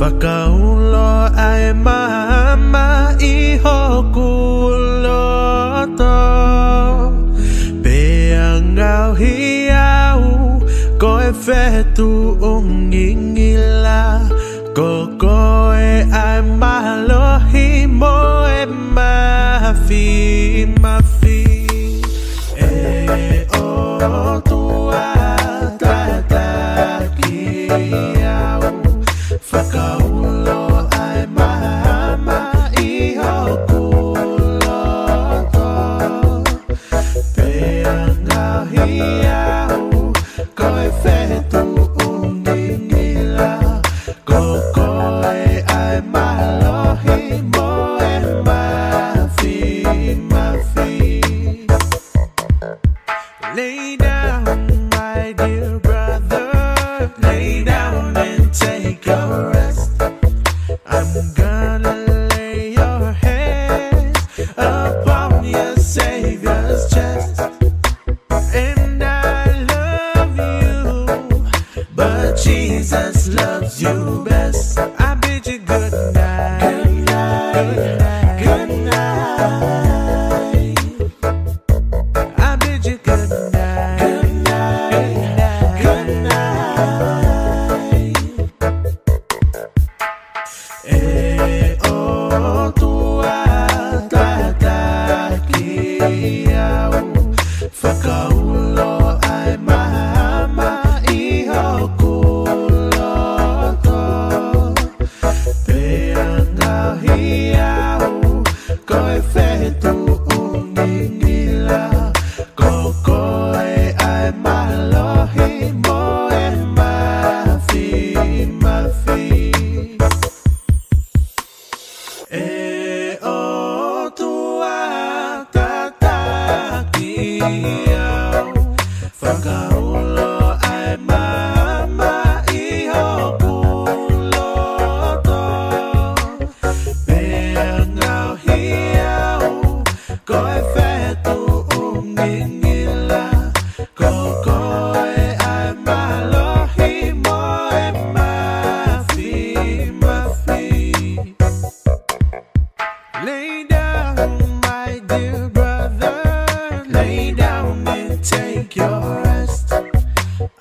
Whakauloa mama iho kuloto Pea ngau hiau koe fetu ungingila Kokoe ai malohi moe mafi E o tua tataki au Whakauloa mama iho kuloto Pea ngau hiau koe fetu ungingila Kokoe ai malohi moe mafi Lay down, my dear brother, lay down and take your rest. I'm gonna lay your head upon your Savior's chest. And I love you, but Jesus loves you best. I bid you good night, good night, good night. I bid you good night, good night, good night. E o tua tataki au Whakauloa mama iho kuloto Pea ngau hiau koe fetu ungingila Kokoe ai malohi moe mafi E o tua tataki au Whakauloa mama iho kuloto Pea ngau hiau koe fetu ungingila Kokoe ai malohi moe mafi Lay down, my dear brother, lay down and take your rest.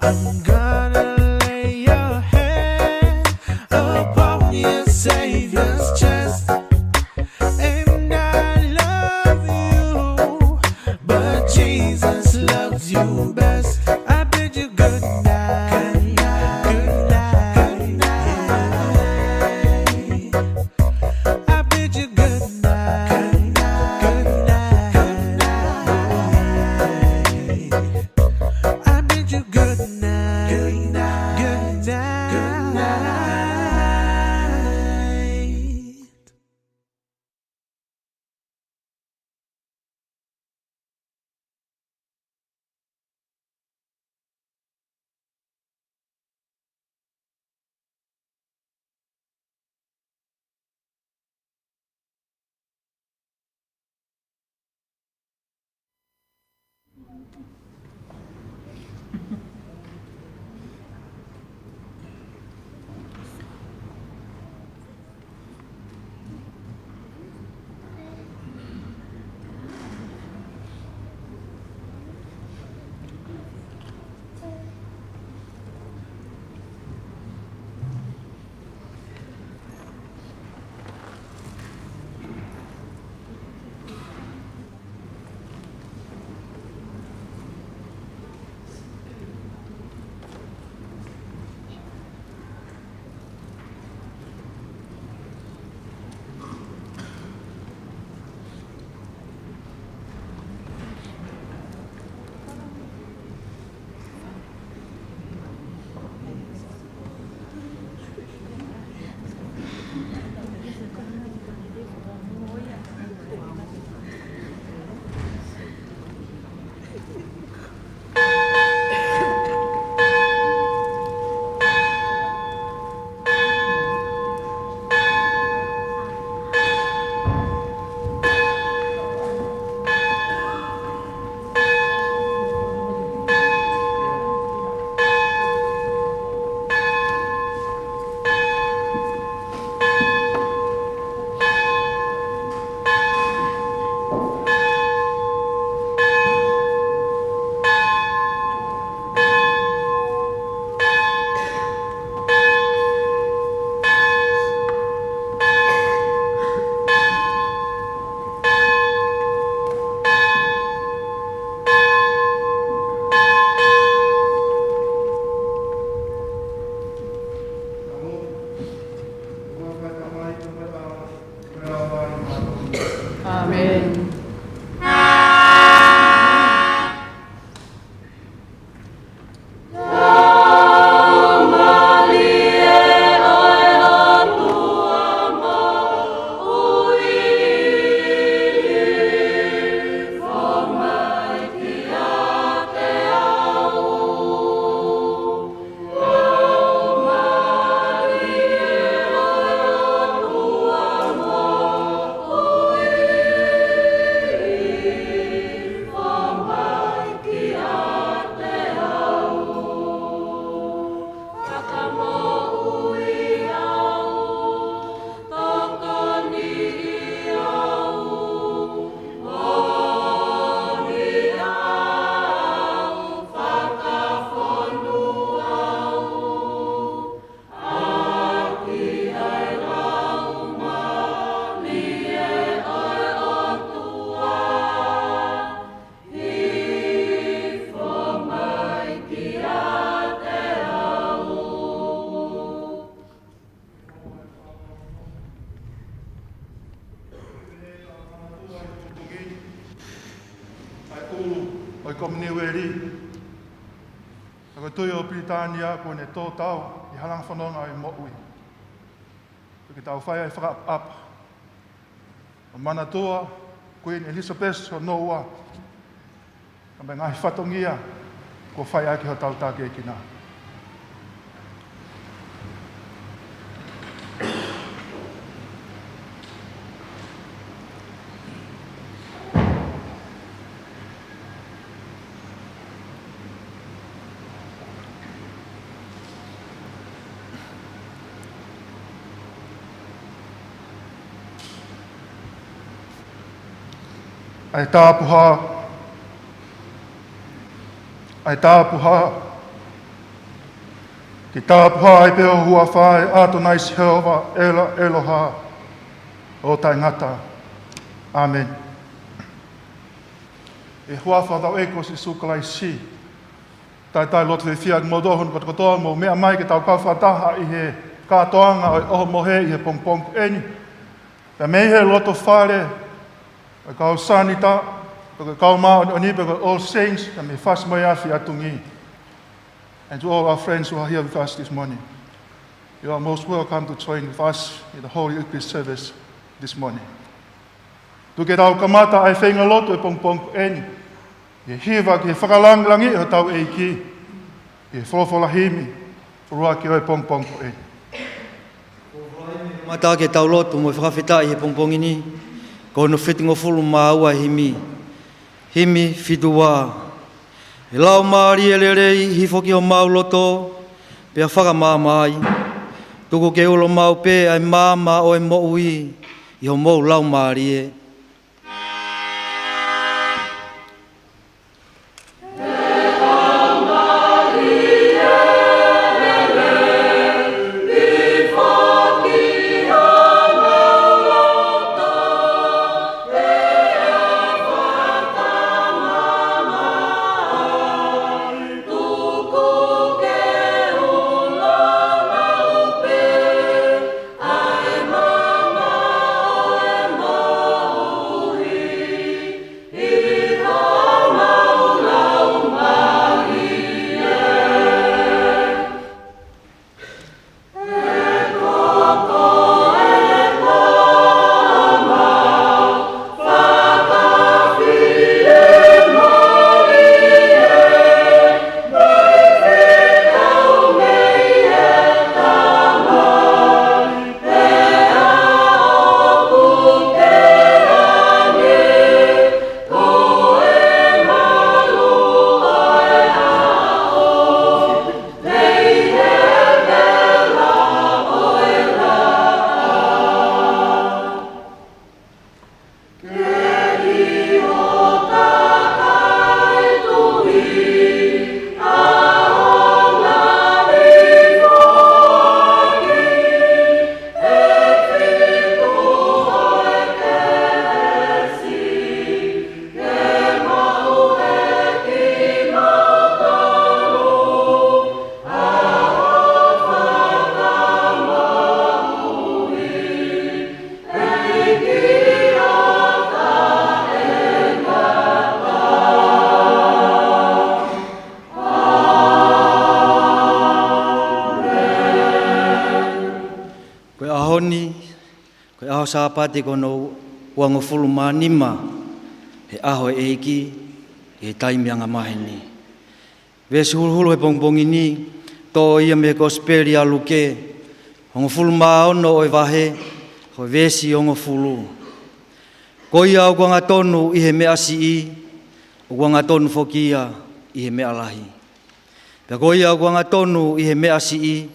I'm gonna lay your head upon your Savior's chest. And I love you, but Jesus loves you best. I bid you good night, good night, good night. I bid you good night, good night, good night. I bid you good night, good night, good night, good night. Amen. Britania ko ne tō tau I halang whanonga I mo'ui. Ki tau whai ai whakapapa. O manatua, Queen Elizabeth o noua. Ka me ngai whatongia, ko whai ai ki ho tau tāke ki nā. Ai tāpuha, ki tāpuha ai peo hua whae, ato nais Jehova, Eloha, o tai ngata. Amen. E hua whadau eko si sukalai si, tai lotu e fiag modohun kot kotoa mo mea mai ki tau kawhataha I he kātoanga o mohe I he pongpong eni. Te mei he loto whare, kau sanita, kau mao ni All Saints, and me Fasi mai afi at Tungi. And to all our friends who are here with us this morning, you are most welcome to join with us in the Holy Eucharist service this morning. Tu ke tau kamata ai whenga loto e pongpong eni. E hiwa ki whakalanglangi o tau eiki. E wholofola himi, rua ki oi pongpong eni. Mata ke tau loto mo whakawhita I he pongpong ini. Ko no whitingo fulu māua himi. Himi whitua. E lau maari e lerei hi whoki o mau loto. Pea whakamāmai. Tuku ke ulo mau pe ai māma o e mo'ui. I ho mou lau maari e. Oh aho sāpati kono uango fulu manima, he aho e eiki, he taimianga maheni. Vesi hulu he pongpongi ni, to ia me kosperi aluke, hongo fulu maono oi vahe, ho vesi hongo fulu. Ko ia o kuanga tonu i he mea si i, o kuanga tonu fokia i he mea lahi. Pea ko ia o kuanga tonu i he mea si i,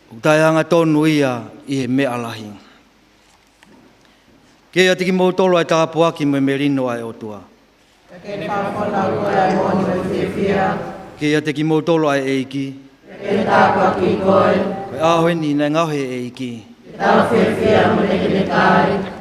o taianga tonu ia i he mea lahi. Kea tiki mou tolo ai tāpuaki me merino ai otua. Kea tiki mou tolo ai eiki. Kea tāpuaki koe. Koe ahoe ni nai ngauhe eiki. Tau whiawhia mo nekene kai.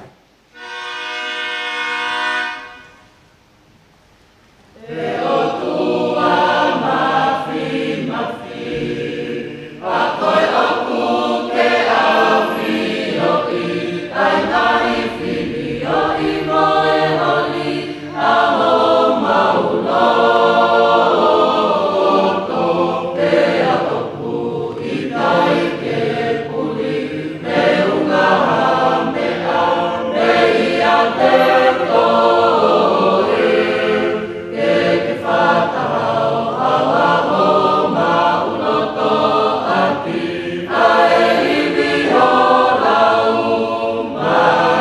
Bye.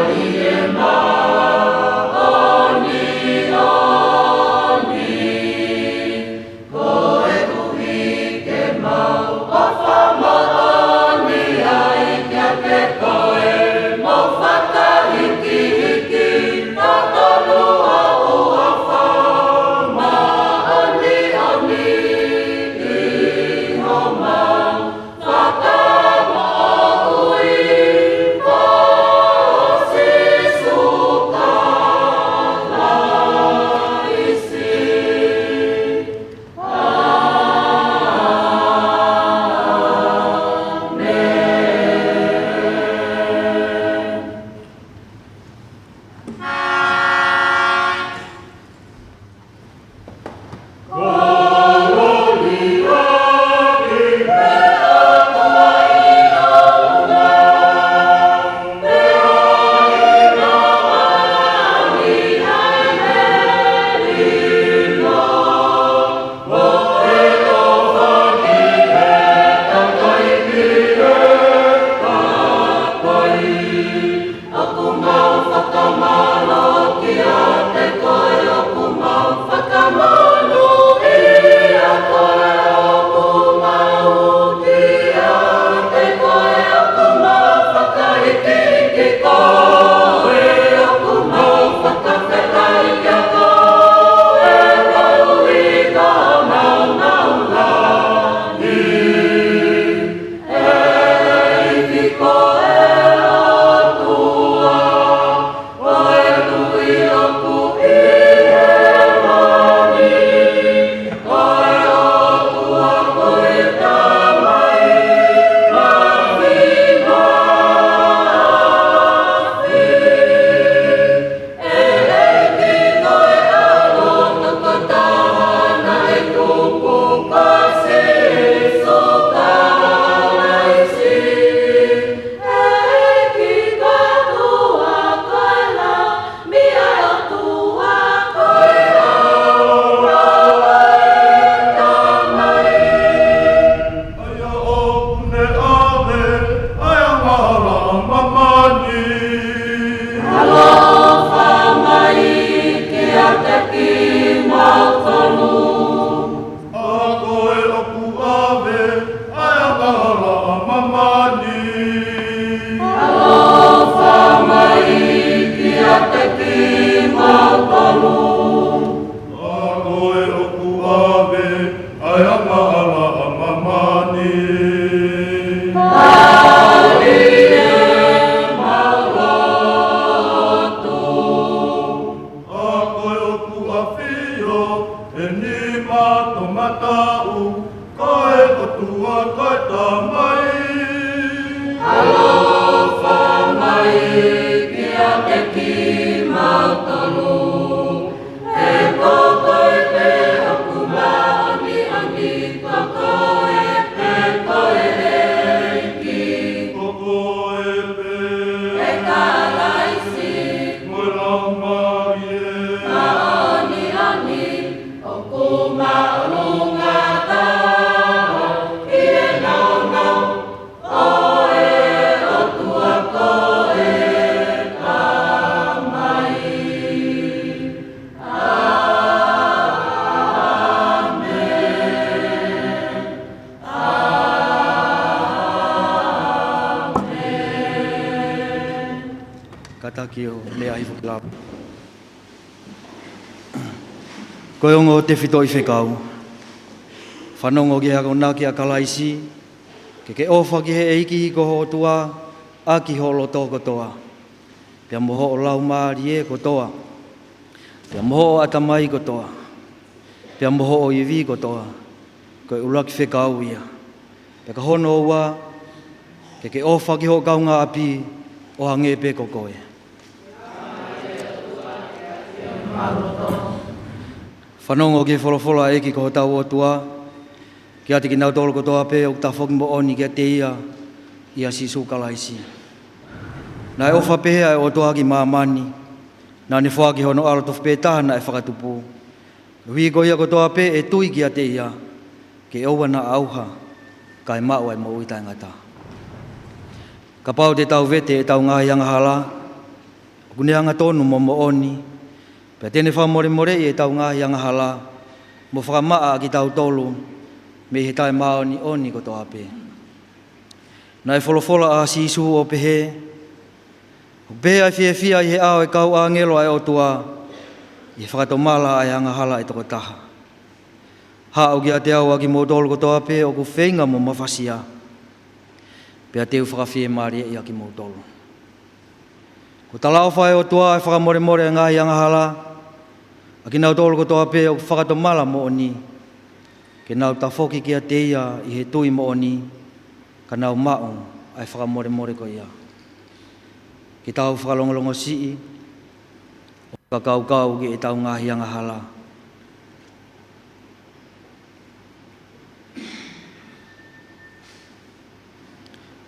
Katakio le ai fuklap. Koyongo te fito I whekau. Whanongo ki hako nā ki a kalaisi. Ke ofa ki he eiki ko ho tua, a ki ho loto kotoa. Pia moho o lau maari e kotoa. Pia moho o atamai kotoa. Pia moho o iwi kotoa. Koe ulaki whekau ia. Pia ka hono ua, ke ofa ki ho kaunga api, o hange pe kokoe. Whanongo ki wholofola eki ko tau o tua, ki ati ki nau tolo kotoa pe o ta whoki mo oni ki a te ia si sukalaisi. Nā e ofa pehea e o toa ki māmani, nā ne whaki hono alotof pe tahana e whakatupu. Hui ko ia kotoa pe e tui ki a te ia, ke oua na auha, kai mau ai mo uitai ngata. Ka pau te tau vete e tau ngahi anga hala, kune anga tonu mo mo oni, pia tene whamore more I e tau ngahi anga hala, mo whakamaa ki tau tolu, me he tai maoni oni kotoa pe. Nā e wholofola a sisu o pehe, o pehe ai fia I he ao e kau a ngelo ai o tua, I whakatomala ai anga hala e toko taha. Hao ki a te au a ki mo tolu kotoa pe o ku whenga mo mafasia, pia teu whakawhie maari I a ki mo tolu. Ko talao whae o tua e whakamore more a ngai anga hala, a ki nau tolu kotoa pe o ku whakatomala mo oni, ke nau ta whoki ki a te ia I he tui mo oni, ka nau maong ai whakamore more ko ia. Ki tau whakalongolongo sii, o ka kau ki e tau ngahi anga hala.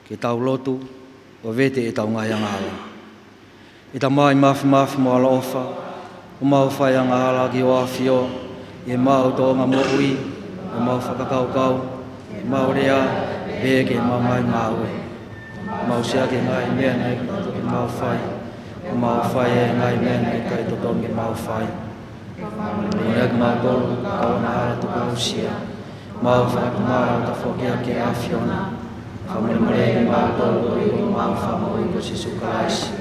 Ki tau lotu, o vete e tau ngahi anga hala. I ta mai mafi mo ala ofa, o mau whai anga hala ki o awhio, I mau tonga mo ui, I mau whakakau, I mau rea, beke mau mai maue. Mau sea ke ngai mea nei ki mau whai, o mau whai e ngai mea nei kai to tongi mau whai. O rea ki mau tolu, kau na hala tu kausia, mau whakakumara ta whokia ke awhiona. Whamuremure ki mau tolu I o mau whamoi ko si sukalaisi.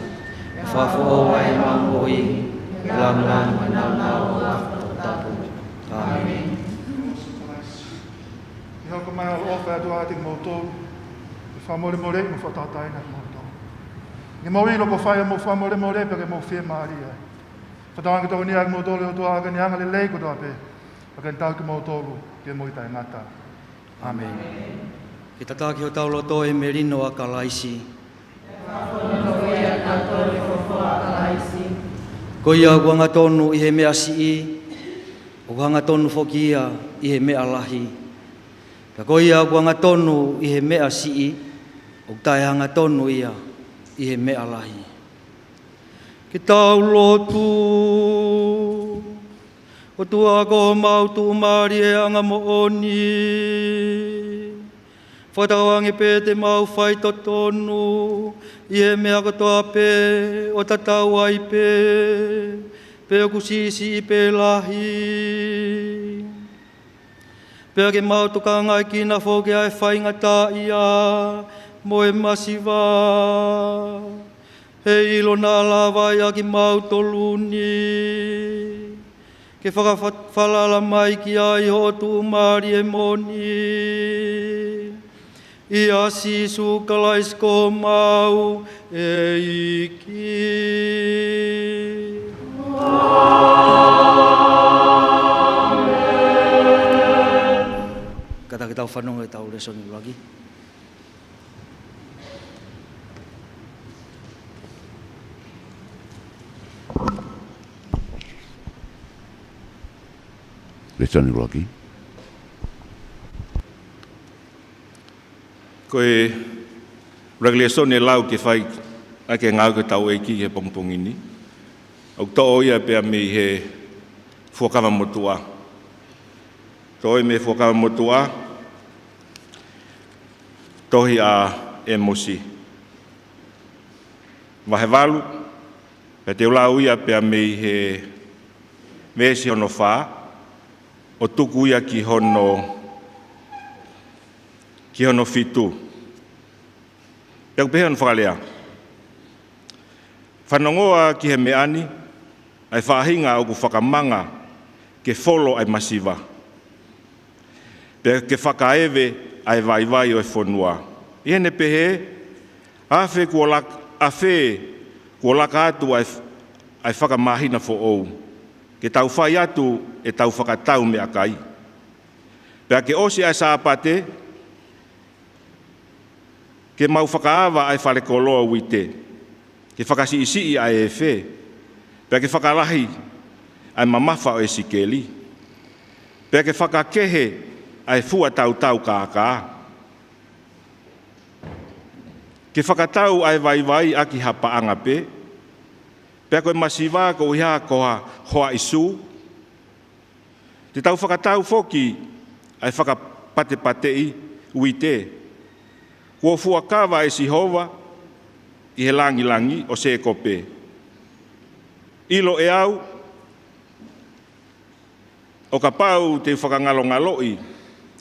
Whafo o ai mau oi, lang nau o tapu. Amen. I hoko mai al ofa e tua ati ki mo tolu, I whamore mo whatatai na ki mo tolu. Ni mo ilo ko whai mo whamore pe ke mo whie maari ai. Whatawangi toko ni aki mo tolu o tua aga ni anga le lei ko tua pe, pa ke tau ki mo tolu ki mo itai ngata. Amen. Ki tataki o tau loto e merino a kalaisi. Ko ia kua tonu I he mea sii, o kua tonu whoki ia I he mea lahi. Ka ko ia kua tonu I he mea sii, o tai hanga tonu ia I he mea lahi. Ki tau lotu, o tua ko mautu maari e anga mo oni. Whatawangi pe te mau whai to tonu, I he mea katoa pe, o tatau ai pe o kusisi I pe lahi. Pe ke mau tukanga I kina whoke ai whaingata ia, mo e masiwa. He ilo nā lawa ia ki mau toluni. Ke whakawhalala mai ki ai hotu maari e moni. Ia sisu kalais ko mau e iki. Kata kita whanonga e tau resoni lagi. Resoni lagi. Koe regulation e lau ke whai a ke ngau ke tau eki he pongpongini. O to ia pe me he FAKAMANATUA. Toi me FAKAMANATUA. Tohi a emosi. Wahewalu, pe te ulau ia pe me he mesi hono wha, o tuku ia ki hono fitu. Pea kupehe on whakalea. Whanongoa ki he meani, ai whahinga o ku whakamanga ke folo ai masiva. Pea ke whakaewe ai vai o e whanua. Ihene pehe, afe kua laka atu ai whakamahina fo ou. Ke tau whai atu e tau whakatau me akai. Pea ke osi ai saapate, ke mau whakaawa ai whale koloa uite. Ke whakasi isi ai e whe. Pea ke whakalahi ai mamafa o e sikeli. Pea ke whakakehe ai fua tau kākā. Ke whakatau ai vai aki hapa anga pe. Pea koe masiva ko iha koha hoa isu. Te tau whakatau foki ai whakapate uite. Kua fuakawa e Sihova i he langi o se kope. Ilo e au o ka pau te whakangalongaloi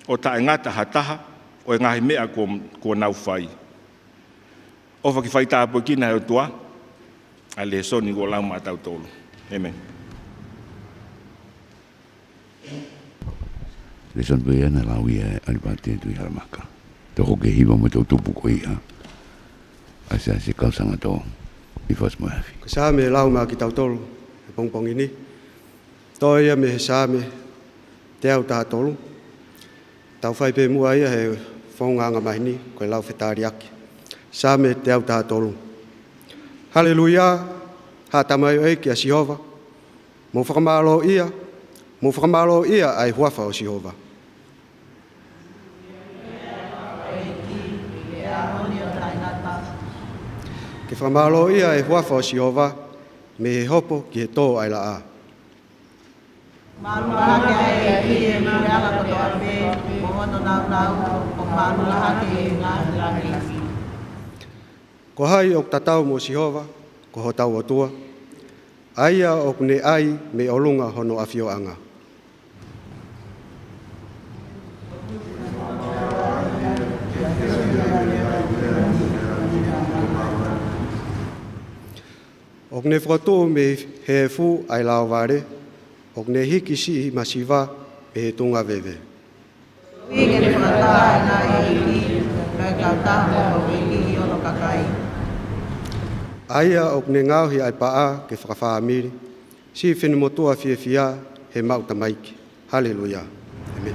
o tae ngata hataha o e ngahi mea kua nau whai. O whaki whai tāpua kina heo tua, a le soni kua lau maa tau tolu. Amen. Le son pui ana lau ia alipate tui haramaka. Te hoke hiwa mo tau tupu ko ia. Asa se kau Sangato i fas mohafi. Ko sa me lau maa ki tau tolu, e pongpong ini. Toi ia me he sa me te au taha tolu. Tau whai pe mua ia he whaunganga mahini, koe lau whetari aki. Sa me te au taha tolu. Haleluia, ha tamai o eki a Sihova. Mo whakamalo ia ai huafa o Sihova. Ke whakamalo ia ai huafa o Sihova, me he hopo ki he tō ai la a. Malanga e ki e Malanga ko toa pe mohono nau o Malanga e Inilangi. Ko hai o tatau mo Sihova, ko ho tau o tua. Aia o kune ai me olunga hono afio anga. O kune whakatō me he fu ai lao ware, o kune hiki si masiva me he tunga vewe. UIKE ne whakataha na e ili, kai kautaha o ili i ono kakai. Aia o kune ngauhi ai paa ke whakawhaamiri, si whenimotua fia he mauta maiki. Haleluia. Amen.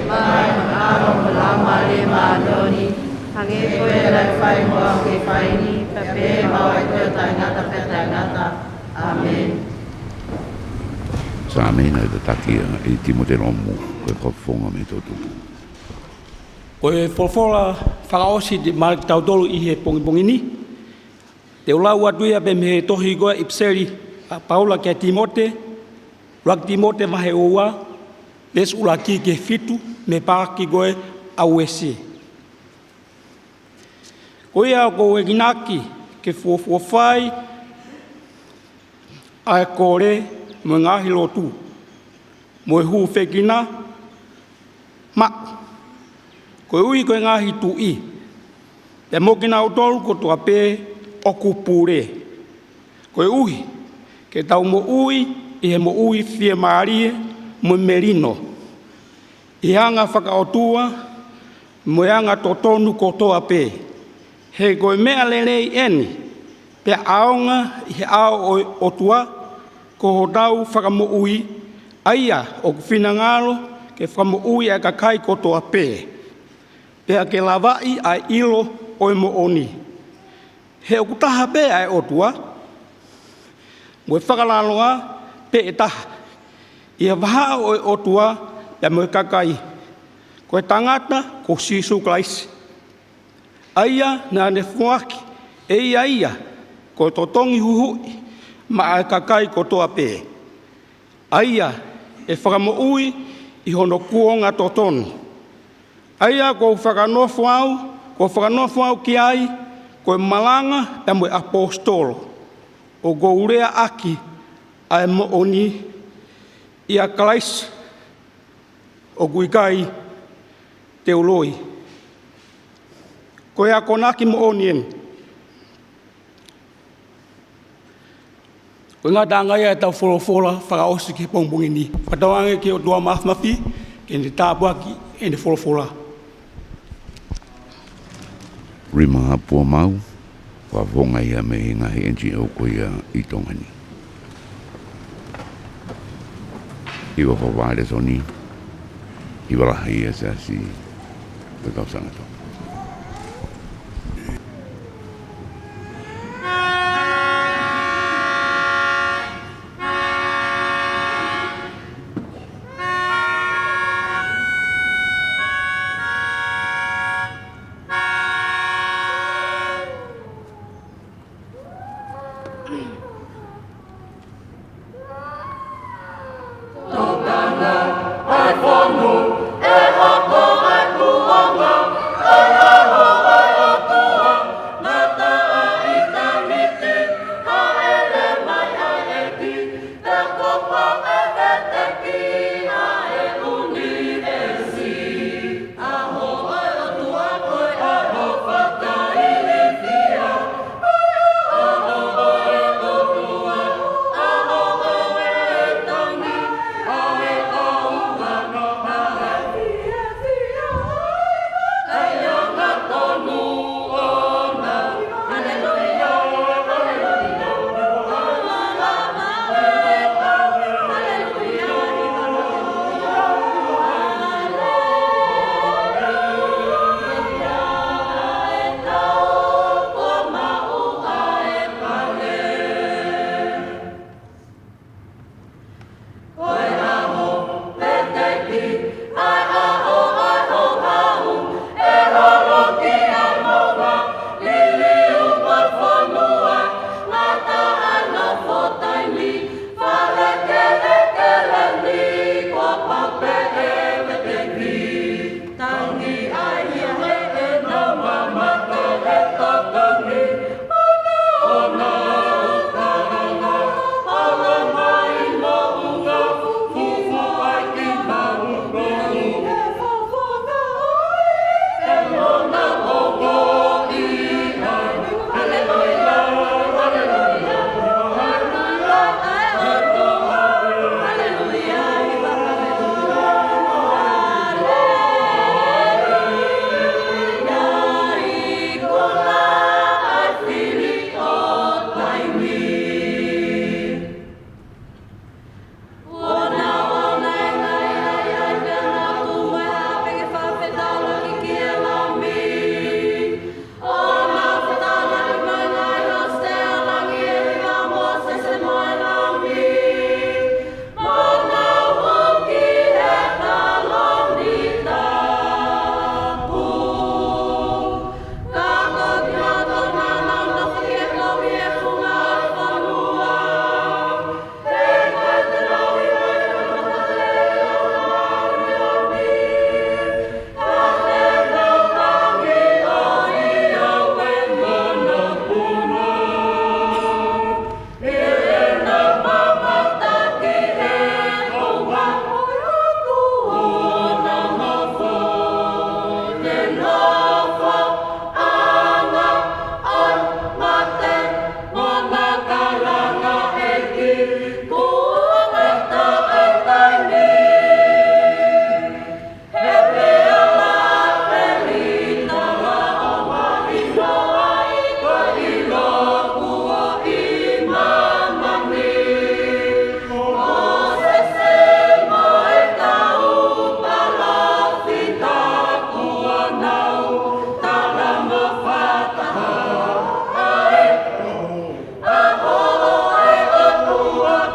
Mai aro mo lama le maadoni, hange koe lai whai moa ke whaini, pepe mau ai koe taingata pe taingata. Amen. Sa amena te takia i timote romu koe kofonga me tō tupu. Koe wholwhola whakaosi te mariki tautolu i he pongipongini. Te ulau atuia pe me tohi goa ipseri a paula kia Timote, ruak Timote vahe oua, les ulaki ke fitu me pāki goe au esi. Koe au koe ginaki ke fuofai ai kore mo ngahi lotu. Mo hu whekina ma. Koe ui koe ngahi tu i. Te mokina o tolu ko tua pē oku pūre. Koe ui, ke tau mo ui, i he mo ui fie maarie, mo merino. I anga whakaotua, mo anga totonu ko toa pē. He koe mea lelei eni, pe aonga i he ao o tua, ko ho tau whakamo ui, aia o kuwhinangalo ke whakamo ui a kakai ko toa pē. Pea ke lawai ai ilo o mo oni. He o kutaha pē ai o tua, mo e whakalaloa pē e taha. Ia waha o tua, pea mo e kakai. Ko e tangata ko Sisu Christ. Aia na ne fuaki e ia ko to tongi huhui ma a kakai ko toa pē. Aia e whakamoui I hono kuonga to tonu. Aia ko whakanofo au ki ai ko Malanga e mo apostolo. O go urea aki ai mo oni ia kalais o guikai te uloi. Ko ia konaki mo onien. Ko ngā tanga ia tau wholofola whakaosi ki pongpongi ni. Whatawange ki o tua mafmafi ke ni tāpua ki e ni wholofola. Rima hapua mau, whawonga ia me he ngahi NGO ko ia I Tongani. Iwa whawāre soni, iwa raha ia Siasi, pe kau Sangato.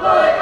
Ahoy,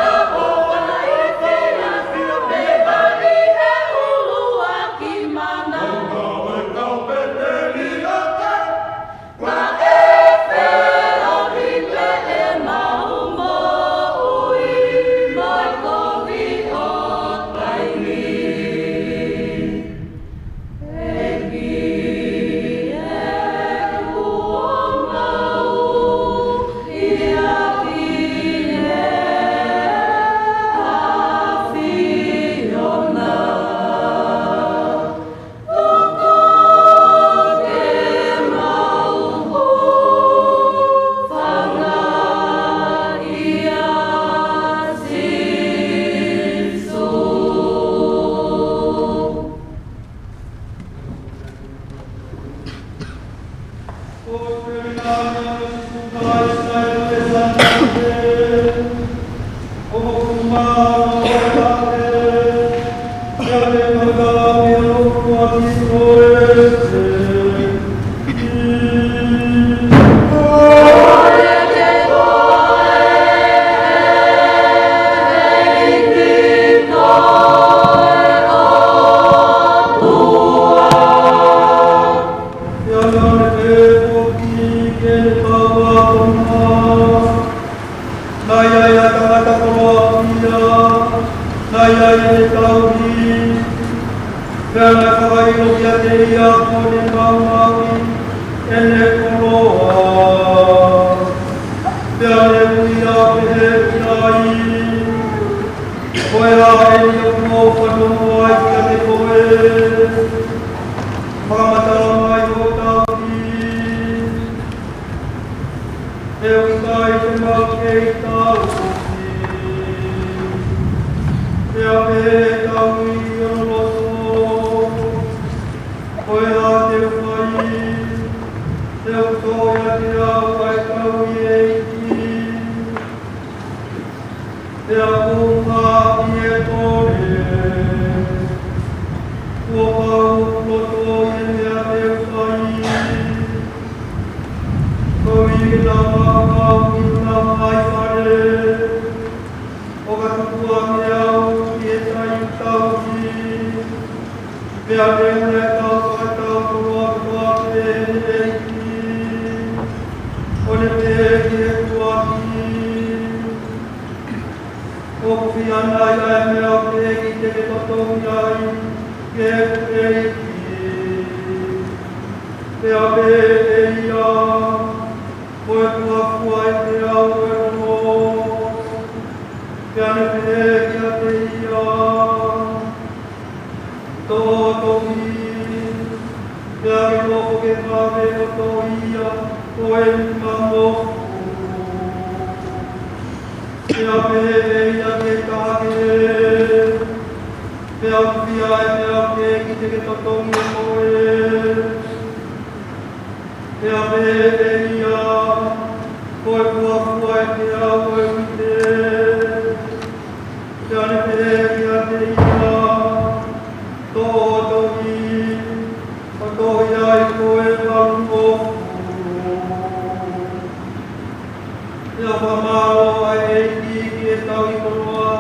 Naya ya tangata kolokia, naya ya tauri, naya kawai lokia teia kone maui, ene koloa, naya kuia pehe kuiai, koe hae ni o mo whanua ai kia te koe, whakamatala mai o tauri, e uikai te mau kei tauri, e a pehe tauri o loto, koe a te ukai, te utoia te au ai tauri eiki, te a kuha i e tore, kua pau loto i mea te ukai, koe i la makau i la mai whare, o ka tukua me au i e tai tauki, mea te ure tau whakatau kua kua te eiki, o ne te ki e kuaki, o kuwhi ana i ai mea te eki te ke totongi ai, ke eiki, mea pe e ia, koe kua kua e te au e rono, kia ne pe kia te ia, tō toki, kia ke tōko ke kāwe o tō ia, koe ma moku, kia pe ia ke kāke, mea kuwhia e mea ke ki te ke totongi e koe, mea pe ia, koe kua kua e te au e wite, kia ne pe kia te ia, tō toki, o tō ia i koe waru moku. Ia whamaro ai eiki ki e tau i koroa,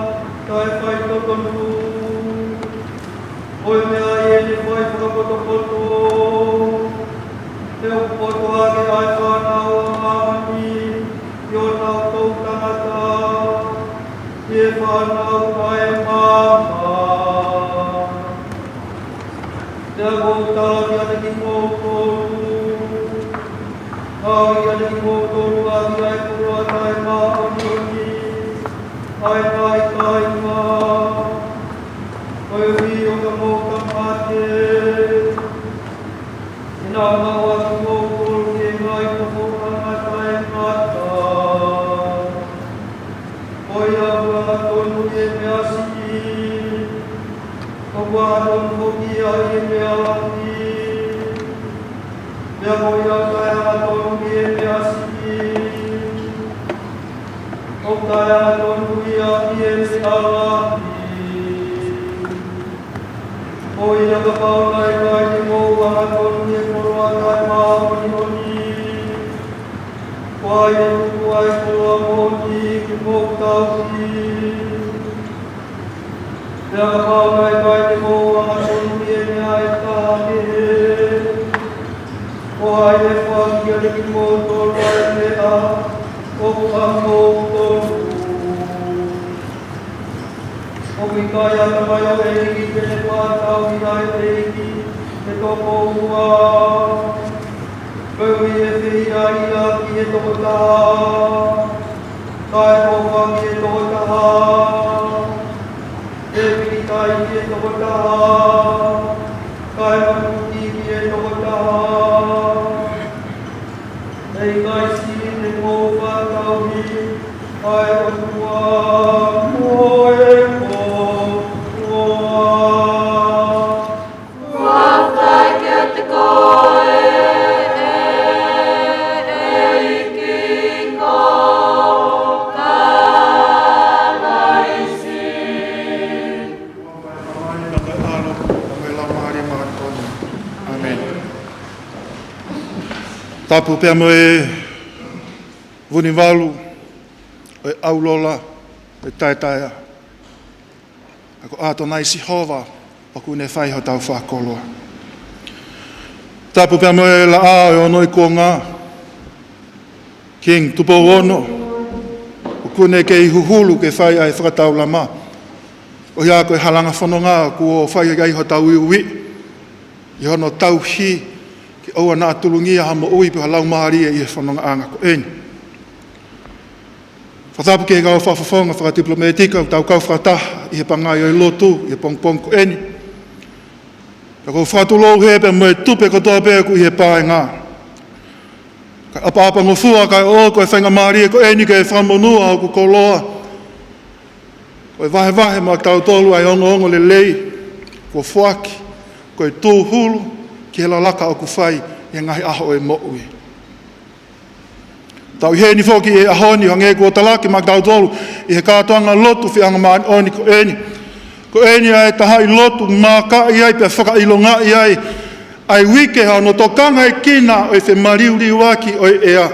tai whai tokonu, oi mea i e ne whai whakapotopoto, te upoto ake ai whanau a mamani, i o tau tau tangata, i e whanau ai mama. Te akoutau ki ate ki mōtoru, au i ate ki mōtoru aki ai koroa tai maoni oni, ai tai tai mā, oi hui o ka mōta mate, ina mau atu mōtoru ki e ngai koporanga tai mata, oi au anga tonu i e mea siki, o kua tonu hoki ai e mea laki, mea moi au tai anga tonu i e mea siki, o tai anga tonu i a i e mea laki, o ina ka paunai kai te mou anga tonu i e koroa tai maoni oni, wai e tuku ai koroa moni ki mou tauki, mea ka paunai kai te mou anga tonu i e mea e tāke, o ai e whakia te ki mou tolu ai mea, o kua mou tolu. O kui kai ata mai o eiki te ne pātau i ai eiki, te toko ua, Pau i e whia i a ki e toko taha, kai koka ki e toko taha, e piki kai ki e toko taha, kai makuki ki e toko taha, ei kai si te mō whātauhi, ai atua moe koa. Whātai kia te koe, Tapu pia mo e vunivalu, e aulola, e taetaea. Ako ato nai si hova, o kune whaiho tau whakoloa. Tapu pia mo e la a e onoi ko ngā, king tupo ono, o kune ke huhulu ke whai ai whakatau lama. O ia koe halanga whanonga kua whai ai ho tau iwi. I hono tau hi ki oua nā tulungia hama ui piha lau maharia i whanonga anga ko eni. Whatapu ke kau whawhawhonga whakadiplomatika o tau kau whataha i he pangai o i lotu i he pongpong ko eni. Ka kou whatulou hepe moe tupe kotoa pēku i he pāe ngā. Ka apa ngofua kai o koe whainga maharia ko eni ke whamonua o ku koloa. Koe vahe ma tau tolu ai ongo le lei, ko fuaki, koe tūhulu, ki he lalaka o ku whai i ngahi aho e mo'ui. Tau he ni whoki e ahoni hange kua talaki ma tau tolu i he kātoanga lotu whianga maani oni ko eni. Ko eni ai taha i lotu maka i ai pia whakailonga i ai ai wike hao no tokanga e kina o i whe mariuriwaki o i ea.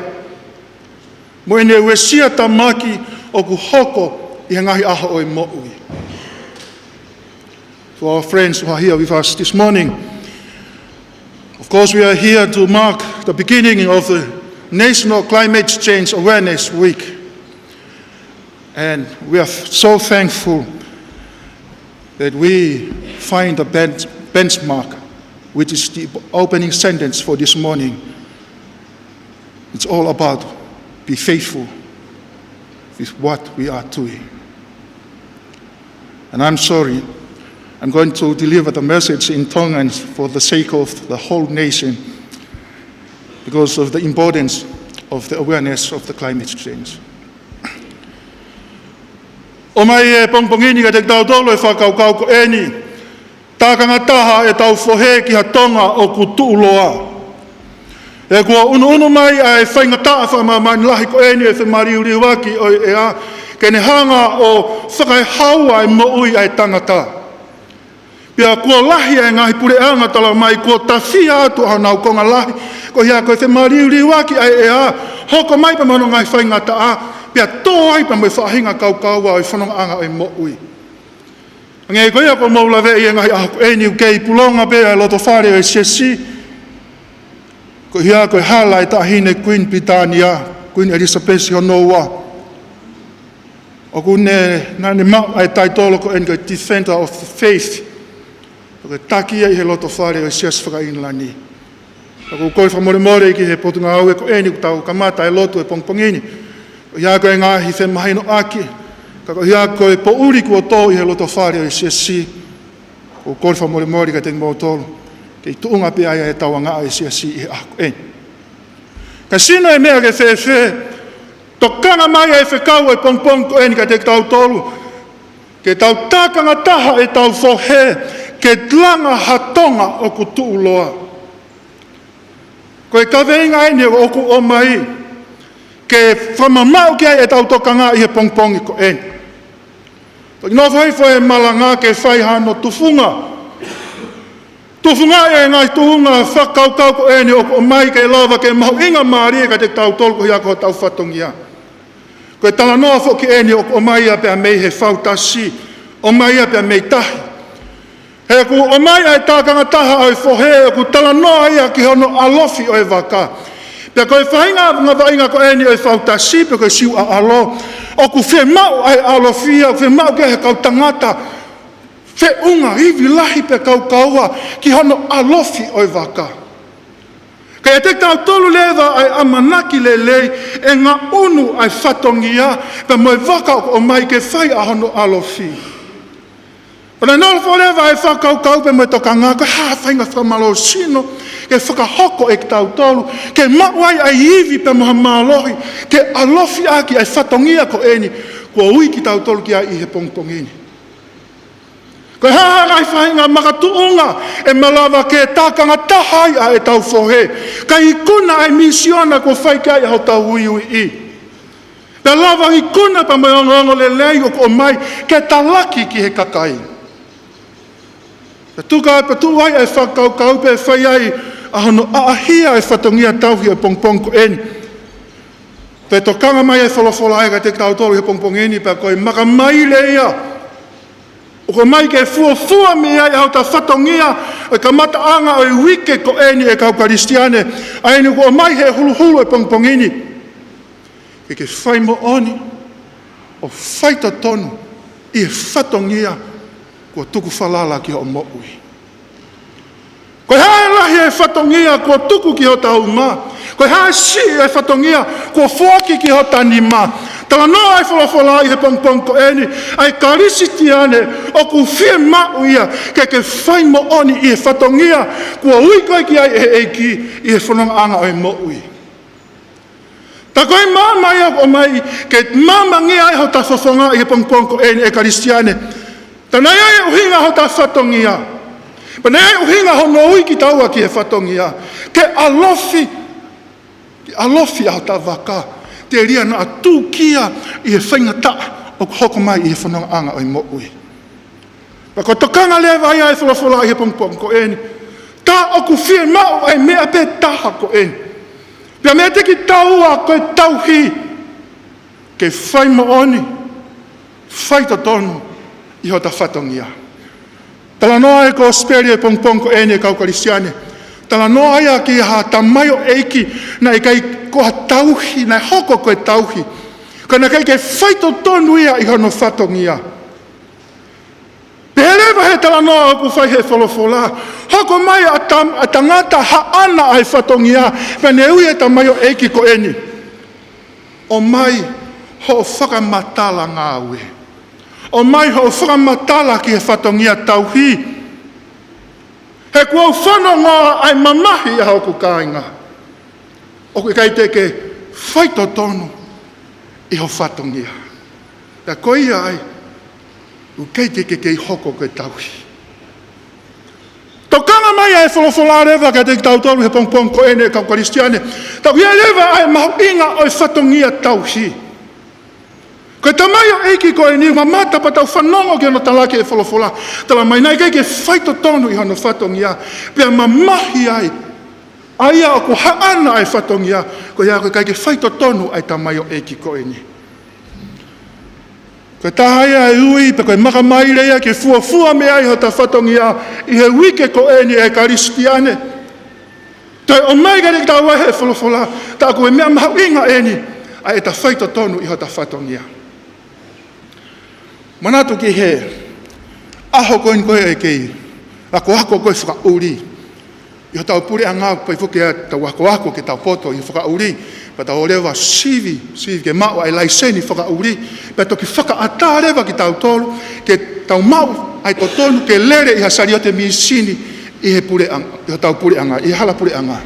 Mo ene ue sia tamaki o ku hoko i he ngahi aho o i mo'ui. To our friends who are here with us this morning, of course we are here to mark the beginning of the National Climate Change Awareness Week. And we are so thankful that we find a benchmark, which is the opening sentence for this morning. It's all about be faithful with what we are doing. And I'm sorry, I'm going to deliver the message in Tongan for the sake of the whole nation, because of the importance of the awareness of the climate change. O mai e pongpongini ka te tau tolo e whakaukau ko eni, tākanga taha e tau FOHE ki ha tonga o ku ULOA. E kua unu mai ai whainga taa whamamani lahi ko eni e whamariuriwaki o e a, kene hanga o whakaihaua e mo'ui ai tangata. Pia kua lahi e ngahi pure anga tala mai kua tawhia atu au nau konga lahi, ko hia koe whamariuriwaki ai e a, hoko mai pa mano ngai whainga taa, pia tō ai pa mai whahinga kaukau au i whanonga anga o i mo'ui. Ngai koe ako maula vei e ngahi aho eni u kei pulonga pe ai loto whare o i siasi, ko hia koe hala i tahine Queen Britannia, Queen Elizabeth Honoa. O kune nane mau ai taitolo ko eni koe Defender of the Faith. Koe takia i he loto whare o i siasi whaka Inilangi. Ko koe whamore ki he Potungaue ko eni ku tau kamata e lotu e pongpongini. Ko hia koe ngahi whe mahino aki. Ko hia koe po uri kua tō i he loto whare o i siasi. Ko koe whamore ka te mō tolu. Kei tuunga pe ai e taua ngā e siasi i ako eni. Ka sino e mea ke whewhe, tokanga mai e whekau e pongpong ko eni ka te tau tolu. Ke tau tākanga taha e tau FOHE, ke tlanga hatonga o ku ULOA. Ko e kaweinga eni o ku o mai, ke whamamau ki ai e tau tokanga i he pongpongi ko eni. Toki no whai e Malanga ke whai hano tufunga. Tufunga e ngai tuhunga whakaukau ko eni o mai ke lava ke mahu inga maari ka te tau tolko hia ko tau whatongia. Ko e tala noa whoki eni o mai a pia mei he whautasi, o mai a pia mei tahi. He ku o mai ai tākanga taha au FOHE, ku tala noa ia ki hono alofi o e waka. Pia koe whainga ngā ko eni o e whautasi, pia koe siu a alo, o ku whemau ai alofia, whemau ke he kau tangata, fe unga hivi lahi pe kaukaua ki hono alofi o i waka. Ka e te tau tolu lewa ai amanaki le lei e ngā unu ai whatongia pe moe waka o mai ke whai a hono alofi. Ona nolfo lewa ai whakaukau pe moe toka ngā koe haa whainga whamalo sino ke whakahoko e ki tau tolu ke mauai ai hivi pe moha mālohi ke alofi aki ai whatongia ko eni kua ui ki tau tolu ki ai i he pongpongini. Ko haha ngai whainga makatuunga e malawa ke tākanga tahai a e tau FOHE. Ka ikuna ai misiona ko whaike ai hau tau hui i. Pe lawa ikuna pa mai ongo le lei o ko mai ke talaki ki he kakai. Pe tuka pe tu ai e whakaukau pe whai ai a hono aahia e whatongia tauhi o pongpong ko eni. Pe tokanga mai e wholofola ai ka te tau tolu he pongpong eni pe koe maka mai le ia. O ko mai ke fua me ai hau ta whatongia o ka mata anga o i UIKE ko eni e kau karistiane aini ko mai he hulu e pongpongini. Ke whai mo oni o whaita tonu i whatongia kua tuku whalala ki o mo'ui. Koe hae lahi e whatongia kua tuku ki o taunga. Koe hae si e whatongia kua fuaki ki o tanima. Tala noa ai whalafola i he pongpong eni, ai karisiti ane o ku whie mau ia ke whai mo oni i he whatongia kua uikoi ki ai e eiki i he whananga o e mo'ui. Ta koe mama ia o mai ke mama ngia ai ho ta whawhonga i he pongpong eni e karistiane. Tana ia e uhinga ho ta whatongia. Pana ia e uhinga ho no ui ki taua ki he whatongia. Ke alofi au ta waka. Te ria na atu kia i he whaingata o hoko mai i he whanonga anga o i mo'ui. Pako tokanga lewa ia e whalawhala i he pongpong ko eni. Ta o ku whie mau ai mea pe taha ko eni. Pia mea te ki taua koe tauhi. Ke whai mo oni. Whai to tonu i ho ta whatongia. Tala noa e ko speri e pongpong ko eni e kau karisiane. Tala noa ia ki ha tamayo eiki na e kai ko ha tauhi, na hoko koe tauhi. Kana kai ke whaito tonu ia i hono whatongia. Pehelewa he tala noa ku whai he wholofola. Hoko mai a tangata ha ana ai whatongia. Pene ui e tamayo eiki ko eni. O mai ho whakamatala ngāwe. O mai ho whakamatala ki he whatongia tauhi. He kua whanonga ai mamahi a hoku kāinga. O kai te ke whaito tonu i ho whatongia. Ta koe ia ai, u kei te ke hoko koe tauhi. Tokanga mai ai wholofola rewa ka te tautolu he pongpong ko ene kau karistiane. Tau ia rewa ai mahu inga o whatongia tauhi. Koe tamayo eiki koe ni mamata pa tau whanongo ki ono talake e wholofola. Tala mai nai kei ke whaito tonu i hono whatongia. Pea mamahi ai. Aia o ko haana ai whatongia. Koe ia koe kai ke whaito tonu ai tamayo eiki koe ni. Koe tahaya e ui, pe koe makamai rea ke fua mea i ho ta whatongia. I he UIKE koe ni e karistiane. Tai o mai kare ki tau wahe e wholofola. Ta koe mea mahau inga e ni. Ai e ta whaito tonu i ho ta whatongia. Manatu ki he, aho koe ni koe e kei, ako koe whakauri. I ho tau pure anga pai fuke a tau ako ke tau poto i whakauri, pa tau rewa sivi ke mau ai laiseni whakauri, pa toki whakaata rewa ki tau tolu, ke tau mau ai totonu ke lere i hasari o te misini i he pure anga, i ho tau pure anga, i hala pure anga.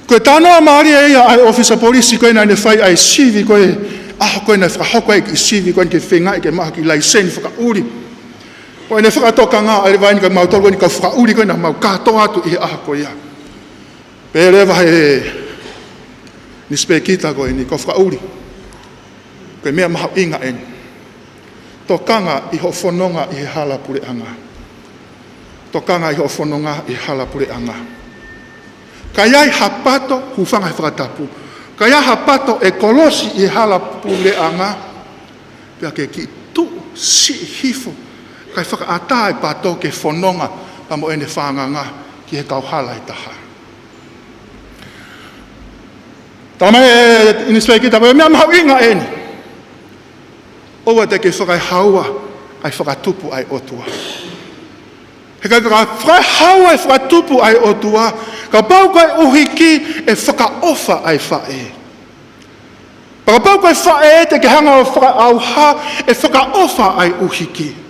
Koe tānoa maari e ia ai ofisa polisi koe nai ne whai ai sivi koe, aho koe nai whakahoka e ki sivi koe ke whenga e ke maha ki laiseni whakauri. Koe ne whakatoka ngā ale vai ni ka mautoro ni ka whakauri koe na mau katoa atu i aho koe ia. Pērewa he ni spekita koe ni ka whakauri. Koe mea maha inga eni. Tokanga i ho whanonga i he hala pure anga. Tokanga i ho whanonga i hala pure anga. Kaiai hapato hufanga he whakatapu. Kaiai hapato e kolosi i hala pule anga. Pea ke ki tu si hifo. Kai whakaata e pato ke whanonga pa mo ene whanganga ki he kauhala i taha. Tama e inispeki tapo e mea mahau inga eni. Owa te ke whakai haua ai whakatupu ai otua. He kai whakai haua ai whakatupu ai otua. Ka pau koe uhiki e whakaofa ai whae. Ka pau koe whae te ke hanga o whakaauha e whakaofa ai uhiki.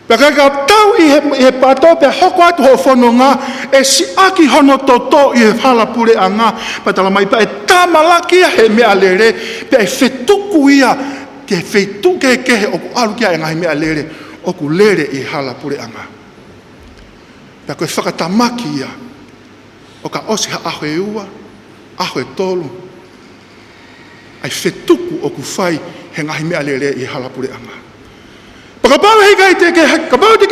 Paka ka tau i he pato pe hoko atu ho whanonga e si aki hono toto i he hala pure anga. Pa tala mai pa e tamalaki he mea lere pe e whetuku ia ke whetuke ke he oku alu kia e ngahi mea lere oku lere i hala pure anga. Pea koe whakatamaki ia o ka osi ha aho e ua, aho e tolu. Ai whetuku oku whai he ngahi mea lere i hala pure anga. Pakapau hei kai te ke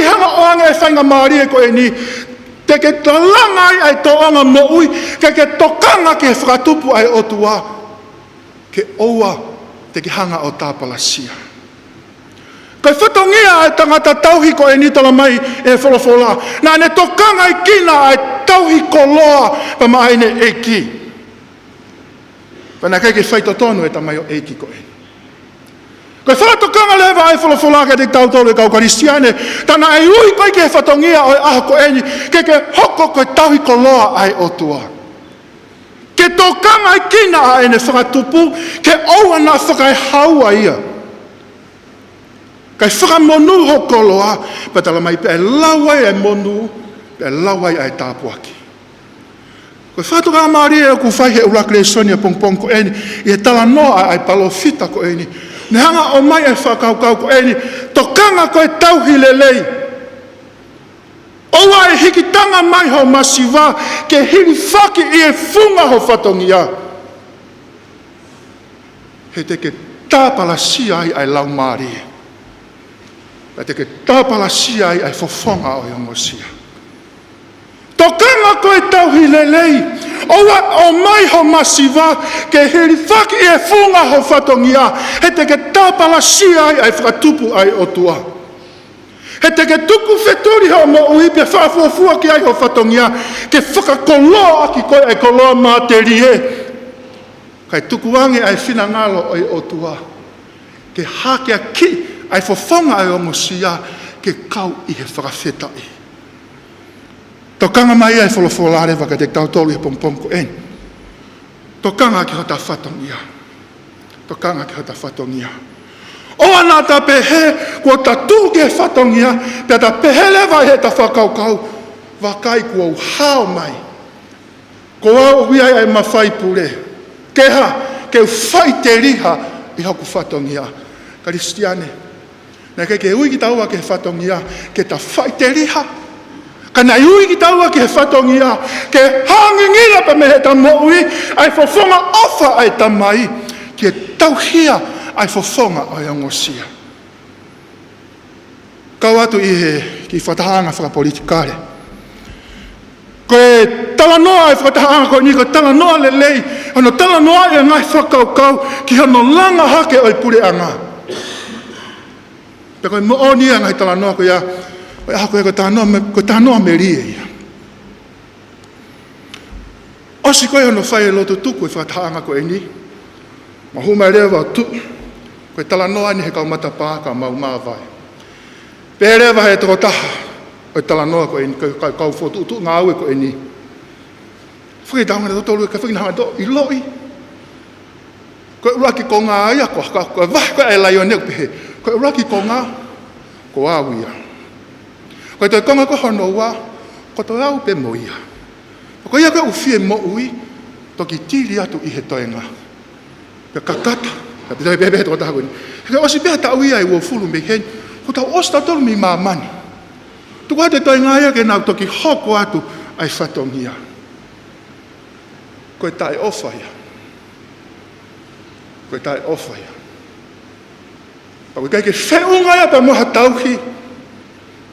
hanga oanga e whainga maari e koe ni te ke talangai ai toanga mo ui ke tokanga ke whakatupu ai otua ke oua te ke hanga o tāpalasia. Kai whatongia ai tangata tauhi koe ni tala mai e wholofola na ne tokanga i kina ai tauhi koloa pa mai ne e ki. Pana kai ke whai totono e tamai o eiki ko e. Koe whātokanga lewa ai wholofolaka te tautoro e kau karistiane, tana ai ui koe ke whatongia o e aha ko eni, ke hoko koe tauhi ko loa ai o tua. Ke tōkanga i kina a ene whakatupu, ke oua nā whakai haua ia. Kai whakamonu hoko loa, patala mai pe e lawai e monu, pe e lawai ai tāpuaki. Koe whātokanga maari e ku whai he ulakle sonia pongpong ko eni, i e tala noa ai palo fita ko eni, ne hanga o mai e whakaukau ko eni, tokanga koe tauhi lelei. Owa e hikitanga mai ho masiva, ke hiri whaki i e funga ho whatongia. He te ke tāpala sia ai lau maari. He te ke tāpala sia ai fofonga oiongosia. Tokanga koe tauhi lelei, owa o mai ho masiva, ke hiri whaki e funga ho whatongia, he te ke tāpala sia ai whakatupu ai o tua. He te ke tuku wheturi ho mo uipe whaafuafua ki ai ho whatongia, ke whakakoloa aki koe ai koloa mā te rie. Kai tuku ange ai whina ngalo ai o tua, ke hake a ki ai fofonga ai o mosia, ke kau i he whakawhetai. Tokanga mai ai wholofolare waka te tautolu he pompom ko en. Tokanga ki hota whatongia. Tokanga ki hota whatongia. O ana ta pehe, kua ta tūke whatongia, pia ta pehele vai he ta whakaukau, wakai kua uhao mai. Ko au ui ai mawhai pure. Keha, ke whai te riha i hoku whatongia. Karistiane, na ke ui ki taua ke whatongia, ke ta whai te riha, kana ui ki taua ke whatongia, ke hangingira pa me he ta moui, ai fofonga ofa ai tamai, ke tauhia ai fofonga ai angosia. Kau atu i he ki whatahanga whakapolitikare. Koe talanoa ai whatahanga koe ni, koe talanoa lelei, ano talanoa i ngai whakaukau, ki hano langa hake oi pure anga. Pe koe mooni a ngai talanoa koe ia, koe koe tānoa me rie ia. Osi koe hano whai e lotu tuku i whatahanga koe ni, ma huma rewa tu, koe talanoa ni he kaumata pā ka mau māwai. Pe rewa he toko taha, koe talanoa koe ni, koe kau whotu utu ngā aue koe ni. Whai taunga na totolu e ka whakina hanga to i loi. Koe uraki ko ngā ia, koe wah koe e lai o neu pehe, koe uraki ko ngā, ko awia. Koe toi konga ko hono ua, ko toi au pe moia. Koe ia koe uwhie mo ui, toki tiri atu i he toenga. Pea kakata, pea toi pehe toko taha koe ni. Koe osi peha ta uia i ua fulu me hen, ko tau osta tolu mi mamani. Tuku ate toenga ia ke nau toki hoko atu ai whatongia. Koe tae ofa ia. Koe tae ofa ia. Koe kai ke wheunga ia pa moha tauhi,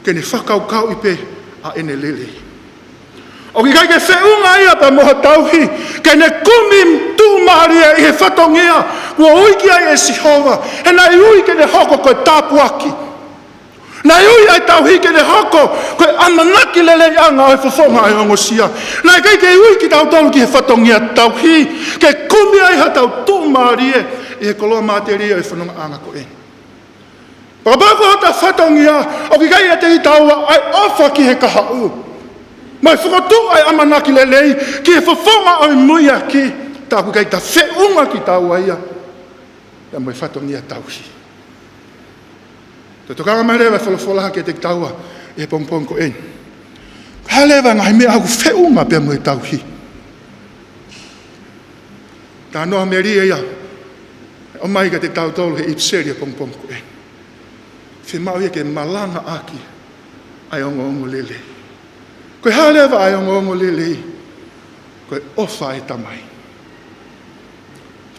ke ne whakaukau i pe a ene lele. O ki kai ke wheunga ia pa moha tauhi, ke ne kumi tūmaria i he whatongia, kua uiki ai e sihova, he nai ui ke ne hoko koe tāpuaki. Nai ui ai tauhi ke ne hoko, koe amanaki lele anga ai whawhonga ai ongosia. Nai kai ke ui ki tau tolu ki he whatongia tauhi, ke kumi ai ha tau tūmaria i he koloa materia i whanonga anga ko e. Pabako hata whatongia, o ki kai te i taua ai ofa ki he kaha u. Mai whakatu ai amanaki lelei, ki he whawhonga ai muia ki, tāku kai ta whiunga ki taua ia, ia mai whatongia tauhi. Te tokanga mai rewa whalawhalaha ki te taua, i he pongpong ko en. Ka lewa ngai mea aku whiunga pia mai tauhi. Tā noa me ria ia, o mai ka te tau tolu he ipseri a pongpong ko en. Whi mau ia ke malanga aki ai ongo lele. Koe halewa ai ongo lele, koe ofa e tamai.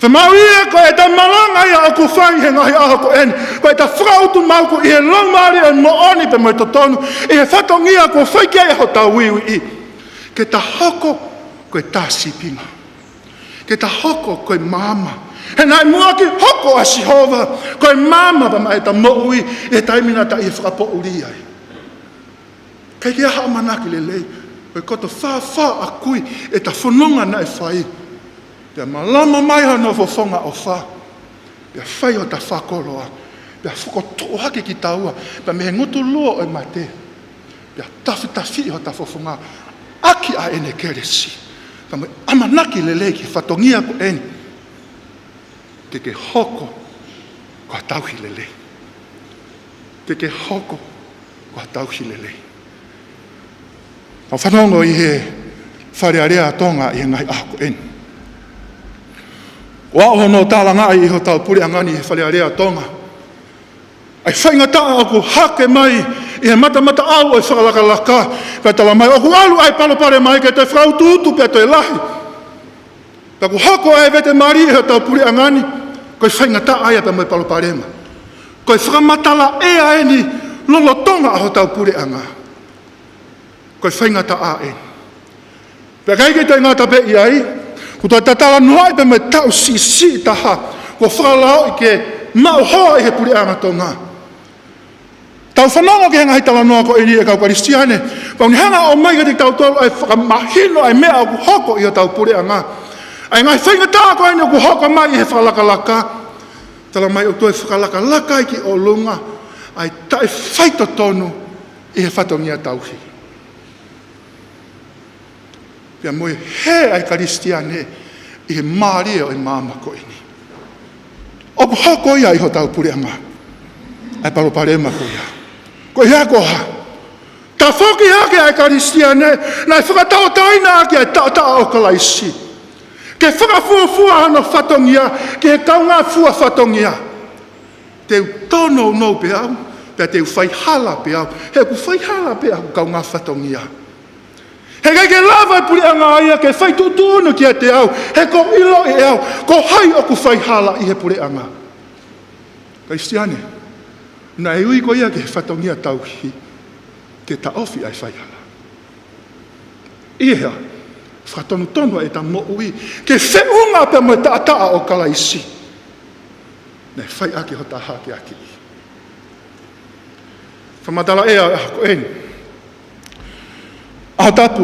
Whi mau ia koe ta malanga ia aku whai he ngahi aho ko en, koe ta whautu mau ko i he longmari e mooni pe moi totonu, i he whatongia ko whaikia e ho ta wiwi i. Ke ta hoko koe ta sipinga. Ke ta hoko koe mama. He nai muaki hoko a Sihova, koe mama pa mai ta moui e taimina ta i whakapo uri ai. Kei kia haa manaki lelei, koe koto wha a kui e ta whanonga nai whai. Pea malama mai hana fofonga o wha. Pea whai o ta whakoloa. Pea whukotoa hake ki taua. Pea mehe ngutu lua o mate. Pea tafi o ta fofonga. Aki a ene keresi. Pea me amanaki lelei ki whatongia ko eni. Te ke hoko ko tauhi lelei. Te ke hoko ko tauhi lelei. Au whanongo i he wharearea tonga i ngai ako eni. Wa hono tala ngai i ho tau puri angani i wharearea tonga. Ai whaingata aku hake mai i he mata au i whakalaka. Pea tala mai oku alu ai palopare mai ke te whaututu pea te lahi. Pea ku hako ai vete mari i ho tau puri angani. Koe whaingata ai pea mai paloparema. Koe whakamatala e aeni lolo tonga a ho tau puri anga. Koe whaingata a eni. Pea kai ke te ngata pe i ai. Ku toi tatala noai pe me tau si taha. Ko whakalao i ke mau hoa i he puri anga tonga. Tau whanonga ke hanga hitala noa ko eni e kau karistiane. Pau ni hanga o mai ka te tau tolu ai whakamahino ai mea o ku hoko i o tau puri anga. Ai ngai whaingata ko eni o ku hoko mai i he whalakalaka. Tala mai o toi whakalakalaka i ki o lunga. Ai tae whaito tonu i he whatongia tauhi. Pea moe he ai karistiane i he maari o i māma ko eni. O ku hoko ia i ho tau puri anga. Ai paloparema ko ia. Ko ia ko ha. Ta whoki hake ai karistiane. Nai whakatau taina ake ai tau o kalaisi. Ke whakafuafua hana whatongia. Ke kaunga fua whatongia. Teu tono no pe au. Pea teu whaihala pe au. He ku whaihala pe au kaunga whatongia. He kai ke lava puri anga ia ke whai tutunu ki a te au. He ko ilo e au. Ko hai o ku whaihala i he puri anga. Kristiane, na e ui ko ia ke whatongia tauhi. Ke ta ofi ai whaihala. Ia, whatonu tonu e ta mo ui. Ke whiunga pe mo ta ataa o kalaisi. Nei whai ake ho ta hake ake. Whamatala ea ko eni. Aho tapu,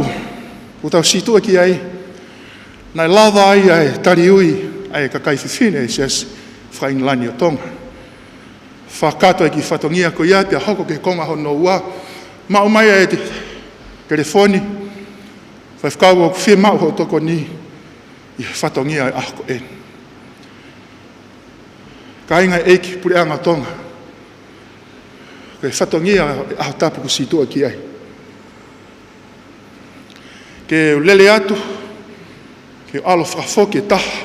ko tau situa ki ai. Nai lava ai ai tari ui ai kakai whiwhine e sias Inilangi o Tonga. Whakato e ki whatongia ko ia te hoko ke konga hono ua. Mau mai e te telefoni. Whakau o kuwhi mau ho toko ni i whatongia e ahko eni. Ka inga eiki puri anga Tonga. Ke whatongia e aho tapu ko situa ki ai. Ke lele atu, ke alo whakafoki taha.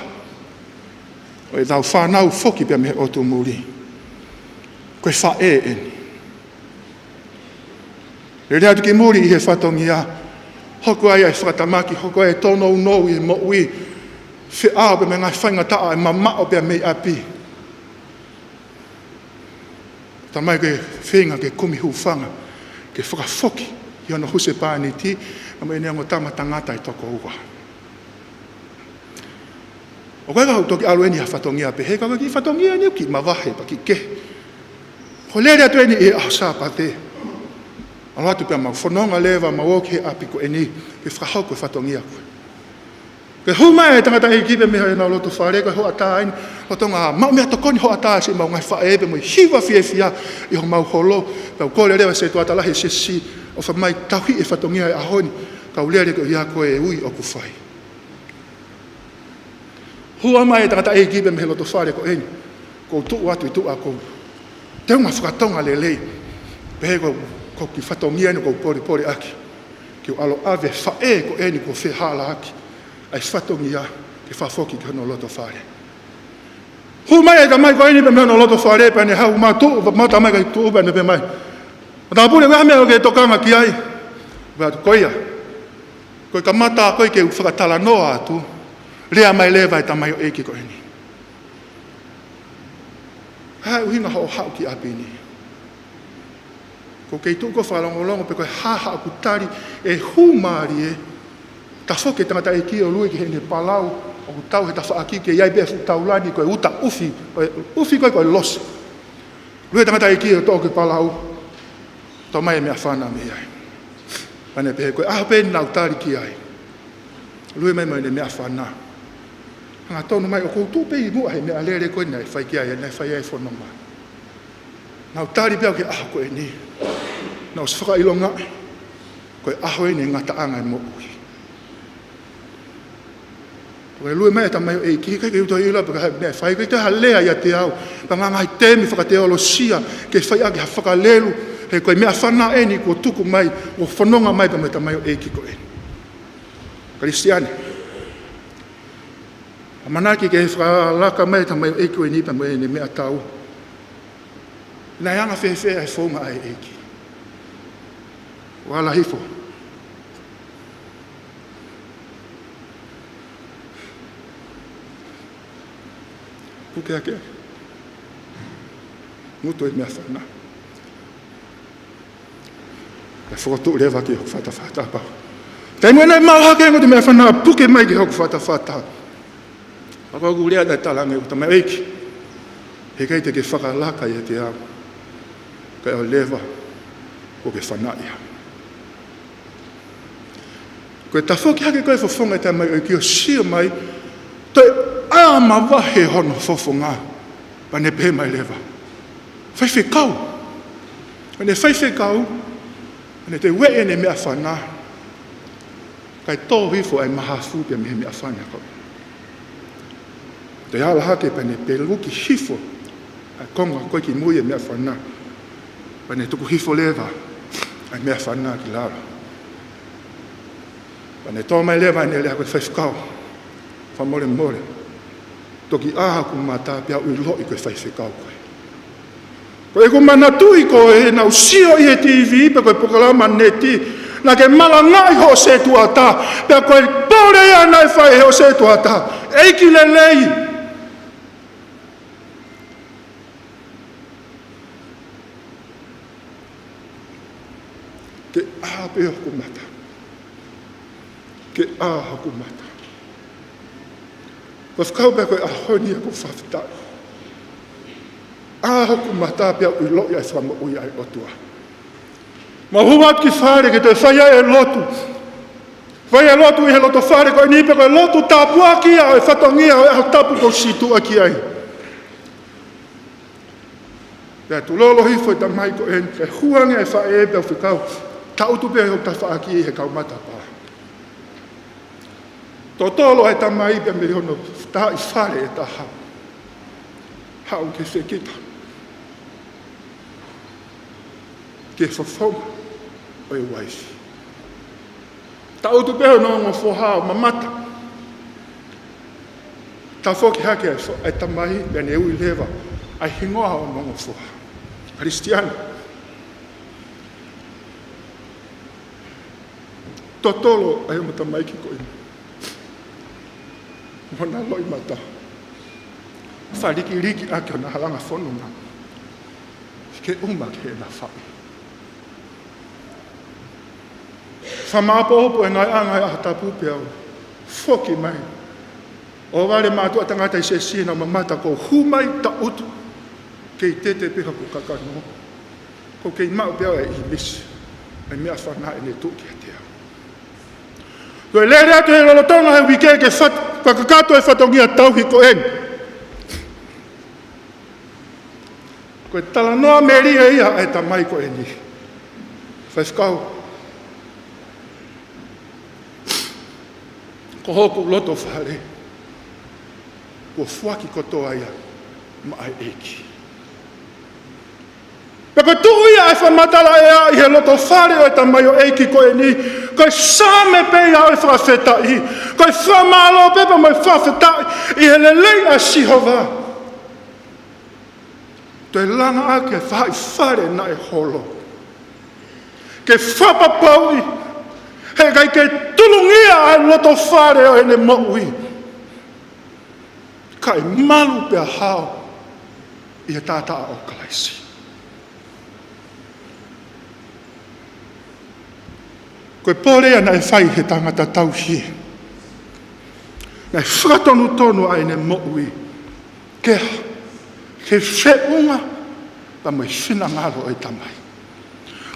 O e tau whanau foki pia me o tu muri. Koe wha e eni. Lele atu ki muri i he whatongia. Hoko ai ai whakatamaki, hoko ai tono unou i mo ui. Whi ao pe me ngai whainga taa e mamao pia mei api. Tamai ke whinga ke kumi hufanga. Ke whakafoki i ono huse pāni ti. Amo e neango tama tangata i toko ua. O kai kau toki alu eni ha whatongia pe he kaka ki whatongia ni ki mavahe pa ki ke. Ko lere atu eni e aho sāpa te. Alo atu pia mau whanonga lewa ma woke he api ko eni ke whakahau koe whatongia koe. Ke huma e tangata e kipe meha e na lotu whare koe ho ata aini. Ho tonga mau mea tokoni ho ata si mau ngai whaebe mo i hiwa whiewhia i ho mau holo. Pau kore rewa se tuata lahi se si. O whamai tauhi e whatongia e ahoni. Kau lere ko ia koe e ui o ku whai. Hua mai e tangata e kipe mehe loto whare ko eni. Ko tuu atu i tuu a kou. Teunga whakatonga lelei. Pehe ko ki whatongia ni ko pori aki. Ki o alo ave whae ko eni ko whihala aki. Ai whatongia ke whafoki ki hono loto whare. Hua mai e tamai ko eni pe mehe no loto whare pe ne hau ma tuu. Ma tamai ka i tuu pe ne pe mai. Ta pule wa mea o ke tokanga ki ai. Wa koia. Koe ka mata koe ke whakatala noa atu. Rea mai lewa e tamai o eki ko eni. Hai uhinga ho hau ki apini. Ko kei tuko whalongolongo pe koe haha aku tari e humari e. Ta whoke tangata e ki o lui ki hene palau. O ku tau he ta whaaki ke iai befu taulani koe uta ufi. Ufi koe losi. Lui tangata e ki o toke palau. Tau mai e mea whana me ai. Pane pehe koe, aho pēni nau tari ki ai. Lui mai mai ne mea whana. Ngā tonu mai o koutou pe I mua he mea lere koe nei whai kia e nei whai e whanonga. Nau tari pia ke aho koe ni. Nau se whakailonga koe aho e ni ngata anga e mo ui. Koe lue mai ta mai e ki kai ke uto ila paka nei whai koe te halea ia te au. Pa ngā ngai temi whakateolosia ke whai ake ha whakalelu he koe mea whana e ni kua tuku mai o whanonga mai pa mai ta mai o e ki koe. Kristiane. A manaki ke whakalaka mai ta mai o e koe ni pa mai ni mea tau. Nai anga whewhea e whonga ai e ki. Wala hifo. Puke ake. Muto e mea whana. E whakatu rewa ki hoku whata pau. Tei mwena e maha ke ngote mea whana puke mai ki hoku whata. Ako aku rea dai talange uta mai eiki. He kei te ke whakalaka i te au. Kai o lewa o ke whana ia. Koe ta whoki hake koe whawhonga te mai o ki o sia mai toi a mavahe hono whawhonga pa ne pe mai lewa. Whaiwhi kau. Ne whaiwhi kau ne te wee ne mea whana kai tō hifo ai maha fūpia me mea whana kau. Te ala hake pa ne pe luki hifo ai konga koe ki mui e mea whana pa ne tuku hifo lewa ai mea whana ki lara. Pa ne tō mai lewa ne lea koe whaifkau whamore more toki aha ku mata pia ui loi koe whaifkau koe. Koe ku manatui koe na usio I he TV pa koe pokalama neti na ke malanga I ho se tuata pia koe pore ia nai whai ho se tuata eiki lelei. Ke aha peo ku mata. Ke aha ku mata. Koe whakau pia koe ahoni a ku whawhitai. Aha ku mata pia ui loi ai whama ui ai otua. Ma huat ki whare ke te whaia e lotu. Whaia e lotu I he loto whare koe nipe koe lotu tāpua ki a o e whatongia o e hau tapu kou situ a ki ai. Pia tu lolo hifo I ta mai ko en ke huange e whae e pia whikau. Tautu pia hau ta wha ki he kau mata pā. Tō tōlo e ta mai pia me hono tā I whare e ta hau. Hau ke whekita. Ke whawhonga o e waifi. Tautu pia no ngō whohao mamata. Ta whoki hake e ta mai pia ne ui lewa ai hingoha o ngō whoha. Kristiana. Totolo ai o mata mai ki koe. Mona loi mata. Whariki riki ake o na halanga whanunga. Ke uma ke na whai. Whamapa opo e ngai anga e ahata pupe au. Whoki mai. O wale mātua tangata I se sina mamata ko humai ta utu. Kei tete piha ku kakano. Ko kei mau pia e I misi. E mea whana e ne tuki a te au. Koe lere atu he lolotonga he UIKE ke whakakato e whatongia tauhi ko en. Koe tala noa meria ia e ta mai ko eni. Whaifkau. Ko hoku loto whare. Ko whaki kotoa ia ma ai eki. Peko tuu ia e whamatala ea I he loto whare o e ta mai o eki ko eni. Koe same pei au e whawhetai. Koe whamalo pepa mai whawhetai I he lelei a sihova. Te langa ake whai whare na e holo. Ke whapapaui. He kai ke tulungia ai loto whare o ene maui. Kai malu pia hao I he tata o kalaisi. Koe pōrea nei whai he tangata tauhi. Nei whakatonu tonu ai ne moui. Ke whiunga pa mai whina ngaro o I tamai.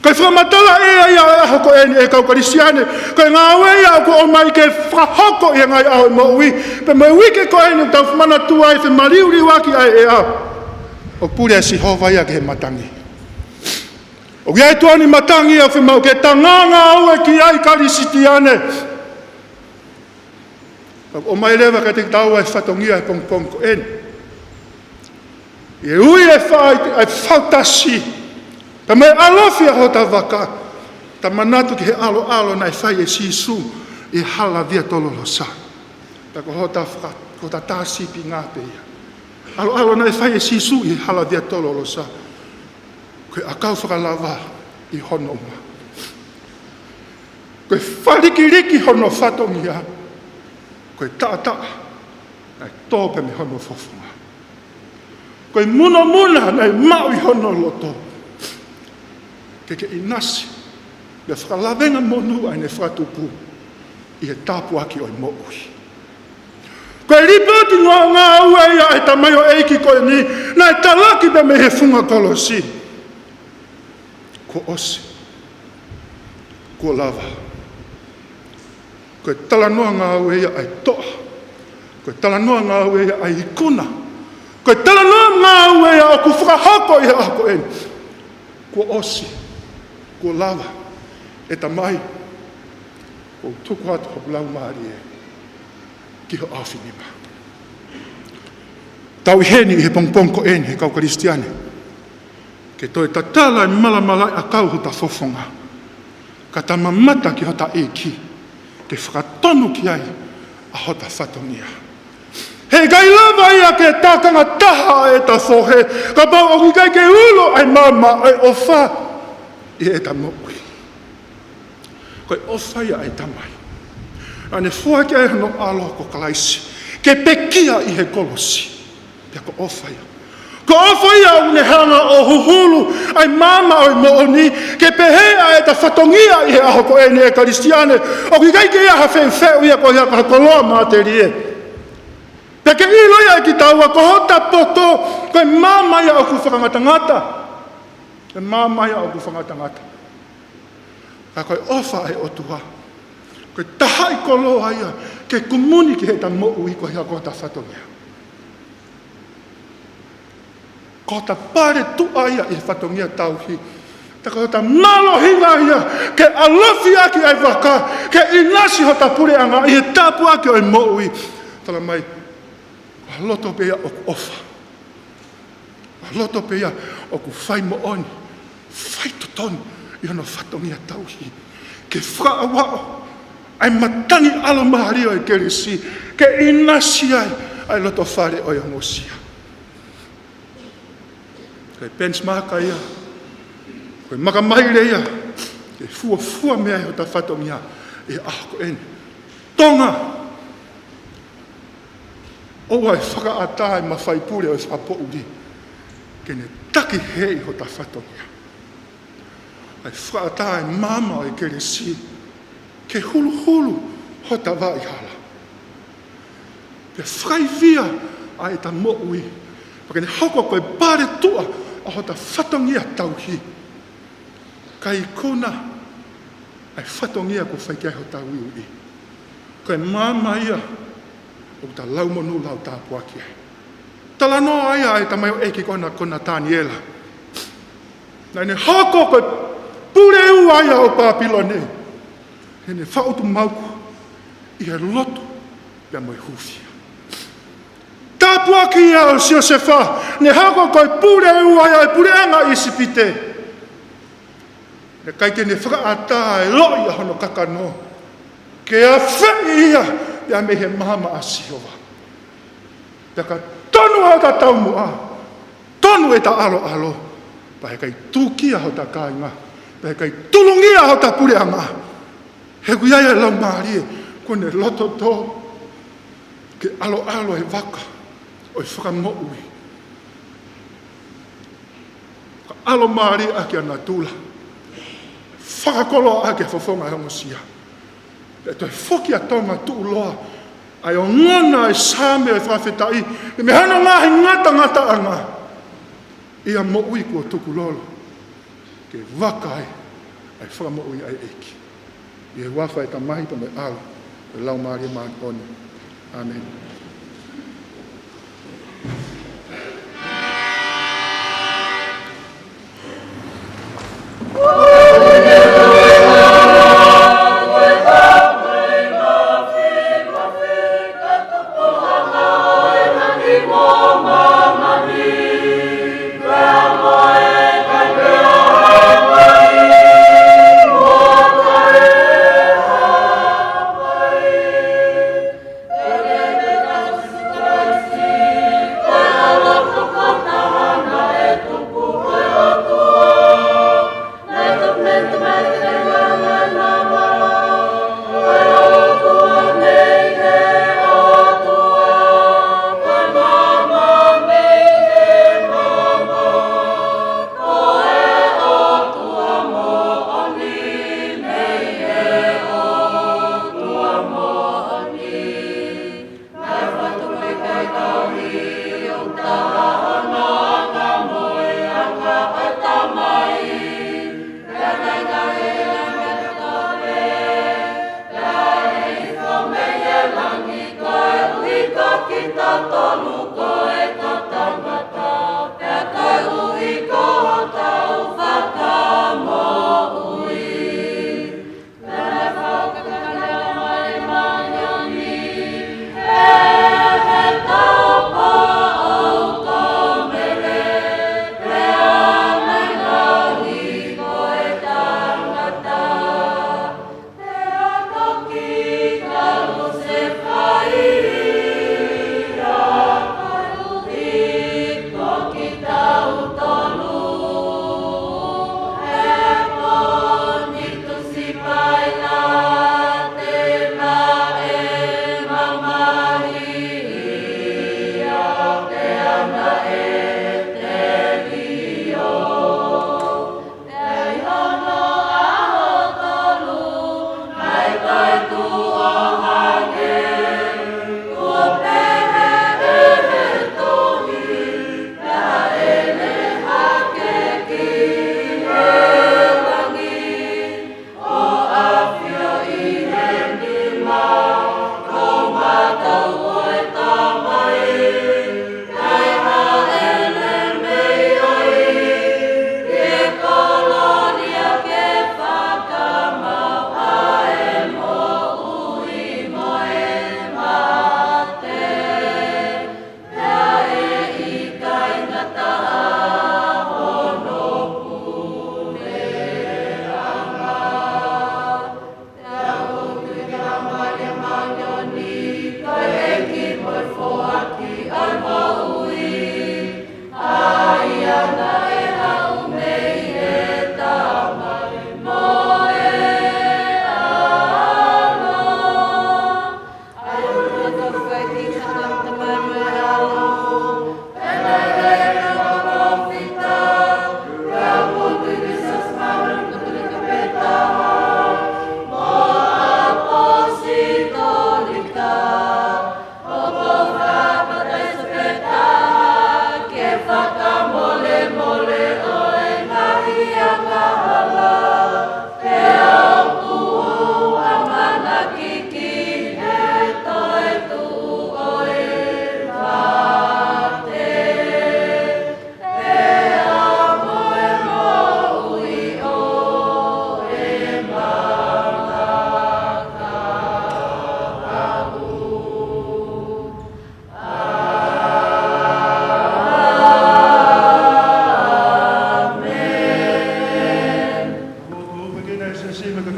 Kai whamatala ia hoko e kau karisiane. Kai ngā wea ko o mai ke whahoko ia ngai au mo ui. Pe mai wike ko e ni tau whamanatua e FEMALIULIUAKI ai e au. O pure si hova ia ke he matangi. O kia e tuani matangi au whemau ke tanganga au e ki ai karisitiane. O mai lewa ka te tau e whatongia e pongpong ko eni. E ui e whai whautasi. Ta mai alofia ho ta waka. Ta manatu ki he alo na e whai e sisu e hala via tololo sa. Ta ko ho ta tasi pi ngā pe ia. Alo na e whai e sisu e hala via tololo sa. Koe akau whakalava i hono ma. Koe wharikiriki hono whatongia. Koe taa, ai tōpe me hono fofonga. Koe muna nei mau i hono loto. Ke inasi, me whakalavenga monu ai ne whatupu, i he tāpuaki oi moui. Koe ripoti ngā uea e tamayo eiki koe ni, na e talaki me he funga kolosi. Ko osi, ko lava. Koe talanoa ngā uea ai toa. Koe talanoa ngā uea ai ikuna. Koe talanoa ngā uea o ku whakahako i he ako eni. Ko osi, ko lava, e tamai, ko tuku atu ho blau maari e, ki ho awhinima. Tau heni i he pongpong ko eni, he kau karistiane. Ke toi tatala i malamalai a kau ho ta fofonga. Ka ta mamata ki ho ta eki. Ke whakatonu ki ai a hota whatongia. He gai lava ia ke tākanga taha e ta FOHE, ka pau o ki kai ke ulo ai mama ai ofa i e ta mokui. Koe ofa ia ai tamai. Ane fua ki ai hano alo ko kalaisi, ke pekia i he kolosi, pia ko ofa ia. Ko ofa ia une hanga o huhulu ai mama o mooni ke pehea e ta whatongia i he aho ko ene e karistiane o ki kai ke ia hawhewheu ia ko ia kakoloa materie. Pea ke ilo ia ki taua ko hota poto koe mama ia o ku whakangatangata. Ke mama ia o ku whakangatangata. Ka koe ofa e otua. Koe taha i koloa ia ke kumuni ki he ta mo'u i ko ia ko ta whatongia. Ko ta pare tu aia i whatongia tauhi. Ta ko ta malo hinga ia ke alofi aki ai waka ke inasi ho ta pure anga i he tapu aki oi moui. Tala mai, loto pea o ku ofa. Loto pea o ku whai mo oni. Whai totoni i hono whatongia tauhi. Ke whaawao ai matangi alo mahari oi kerisi. Ke inasi ai loto whare oi ongosia. Koe benchmarka ia, koe makamaire ia, ke fua mea i ho ta whatongia e ahko eni. Tonga! Oa e whakaatai ma whaipure o e whapouri, ke ne taki he i ho ta whatongia. Ai whakaatai mama o e keresi, ke hulu ho ta vai hala. Pe whaivia a e ta mo'ui, pake ne hoko koe pare tua, a ho ta whatongia tauhi. Kai kona, ai whatongia ko whaikia ho ta wiui. Koe mama ia, o ta laumonu lau ta puakia. Tala noa ia ai ta mai o eki kona Taniela. Nai ne hoko koe pure ua ia o Papilone. He ne whautu mauku, i he lotu, pia moi hufia. Tāpuaki ia o Siosefa, ne hako koe pure ua ia e pure anga i sipite. Ne kai ke ne whakaata e loi a hono kakano. Ke a whai ia, ia me he mahama a Siova. Pea ka tonu a ta taumua, tonu e ta alo, pa he kai tūkia ho ta kāinga, pa he kai tulungia ho ta pure anga. He kuia ia lau maari e, kone loto tō, ke alo e waka. O i whakamo'ui. Ka alo maari ake ana tūla. Whakakolo ake whawhonga hongosia. E toi whoki a tonga tūloa. Ai o ngona e sāme e whawhetai. E me hana ngahi ngata anga. Ia mo'ui kua tuku lolo. Ke wakai ai whakamo ui ai eki. I he wafa e ta mahi pa me au, e lau maari e maari poni. Amen.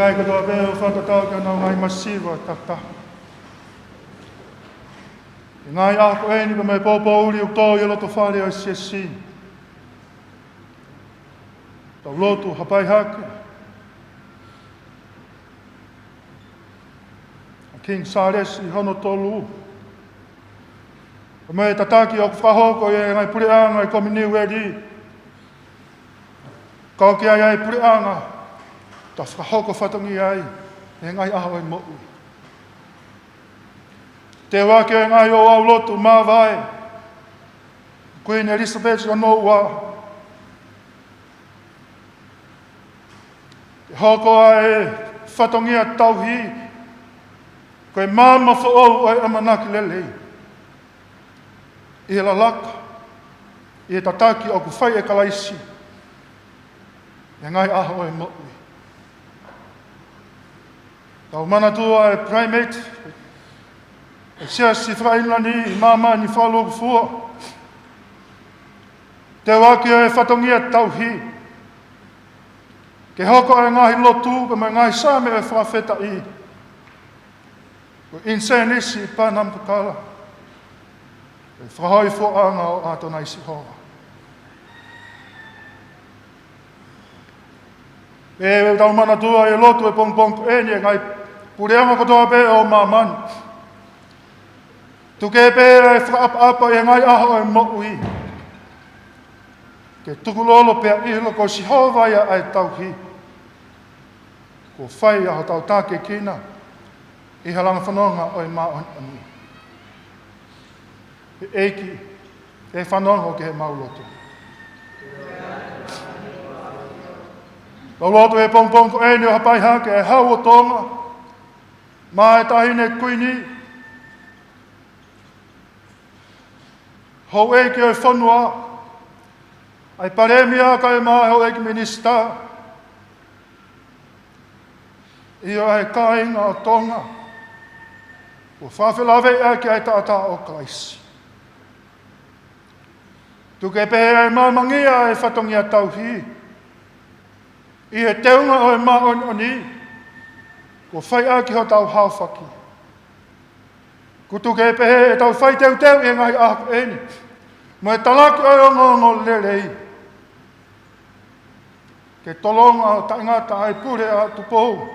Kai ka toa pēo whakatau ka nau ngai masiwa tata. I ngai ako eni ka mai pōpō uri o tō i loto Falelotu Siasi. Tau lotu hapai hake. A King Sares I hono tolu. Ka mai tataki o whahoko i ngai pureanga I kominiu eri. Kau ki ai pureanga. Ta whahoko whatongi ai, e ngai aho e mo'u. Te wake e ngai OUAU LOTU, MAVAHE, Queen Elizabeth o no ua. Te hoko ai whatongia tauhi, koe māma whaou ai amanaki lelei. I la laka, i e tataki o ku whai e kalaisi, e ngai aho e mo'ui. Tau manatua e primate, e siasi Inilangi i māma ni Falelotu fua. Te waki e whatongia tauhi, ke hoko e ngahi lotu, ka mai ngahi sāme e whawheta i. Ko insenisi i pānam kakala, e whahoi fōanga o ātona isi hoa. E tau manatua e lotu e pongpong eni e ngai pureanga kotoa pe o mamani. Tuke pe e whaapa e ngai aho e mo'ui. Ke tukulolo pe a ilo ko si hovaia ai tauhi. Ko whai aho tau tāke kina. I halanga whanonga o e maon anu. E eiki, e whanonga ke he maulotu. Maulotu e pongpong ko eni o hapai hake e hau o tonga. Ma e tahine kuini. Hau eiki o e whanua. Ai paremia ka e maa hau eiki minista. I o e kāinga o tonga. O whawhilawe e ki ai tata o klaisi. Tuke pehe e mamangia e whatongia tauhi. I he teunga o e maon oni. Ko whai a ki ho tau hawhaki. Ko tuke pehe e tau whai teu teu i ngai aku eni. Mo e talaki o ngongo lelei. Ke tolonga o taingata ai pure a tupou.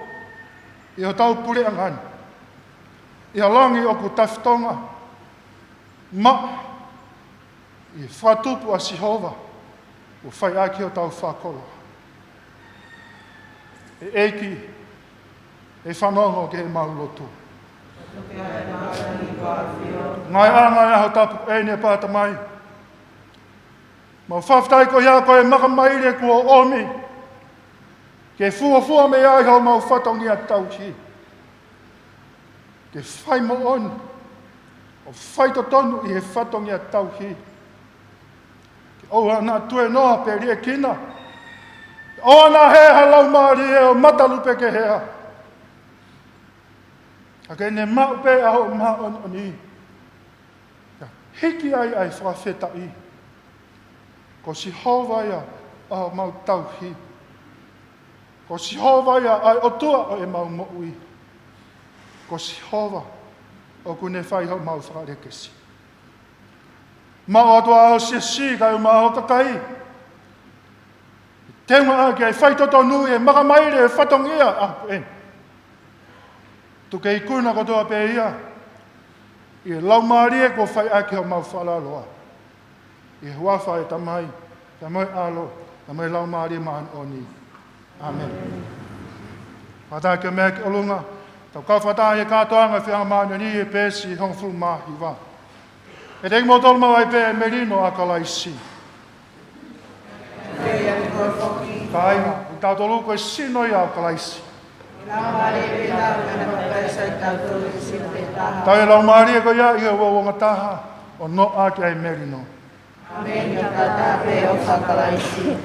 I ho tau pure angani. I halangi o ku taftonga. Ma. I whatupu a Sihova. O whai aki o tau whakolo. E eiki. E whanongo ke he maulotu. Ngai anga e aho tapu eni e pāta mai. Mau whaftai ko ia ko e makamaire kua omi. Ke fua me ai hau mau whatongi a tauhi. Ke whai mo on. O whai to tonu i he whatongi a tauhi. Ke oua nā tue noa pe ria kina. O nā he halau maari e o matalupe ke hea. Ake ne mau pe aho maa on oni. Hiki ai whawheta i. Ko si hovaia aho mau tauhi. Ko si hovaia ai otua o e mau mo'ui. Ko si hova o kune whai hau mau wharekesi. Mau atua aho siasi kai o mau kakai. Teunga ake ai whaitoto nui e makamaire e whatongia aku en. Tuke i kuna kotoa pe ia. I e lau maari e ko whai ake o mau whalaloa. I huafa e tamai, tamai alo, tamai lau maari maan oni. Amen. Whata ke mea ki olunga, tau ka whata e kātoanga whianga maani ni e pēsi hong fulu mahi wā. E teki mo tolma wai pē e merino a kalaisi. Ka aina, i tau tolu koe sino i au kalaisi. Tau e lau maari e ko ia i e wawonga taha o no a ki ai merino. Amen, tata pe o whakalaisi.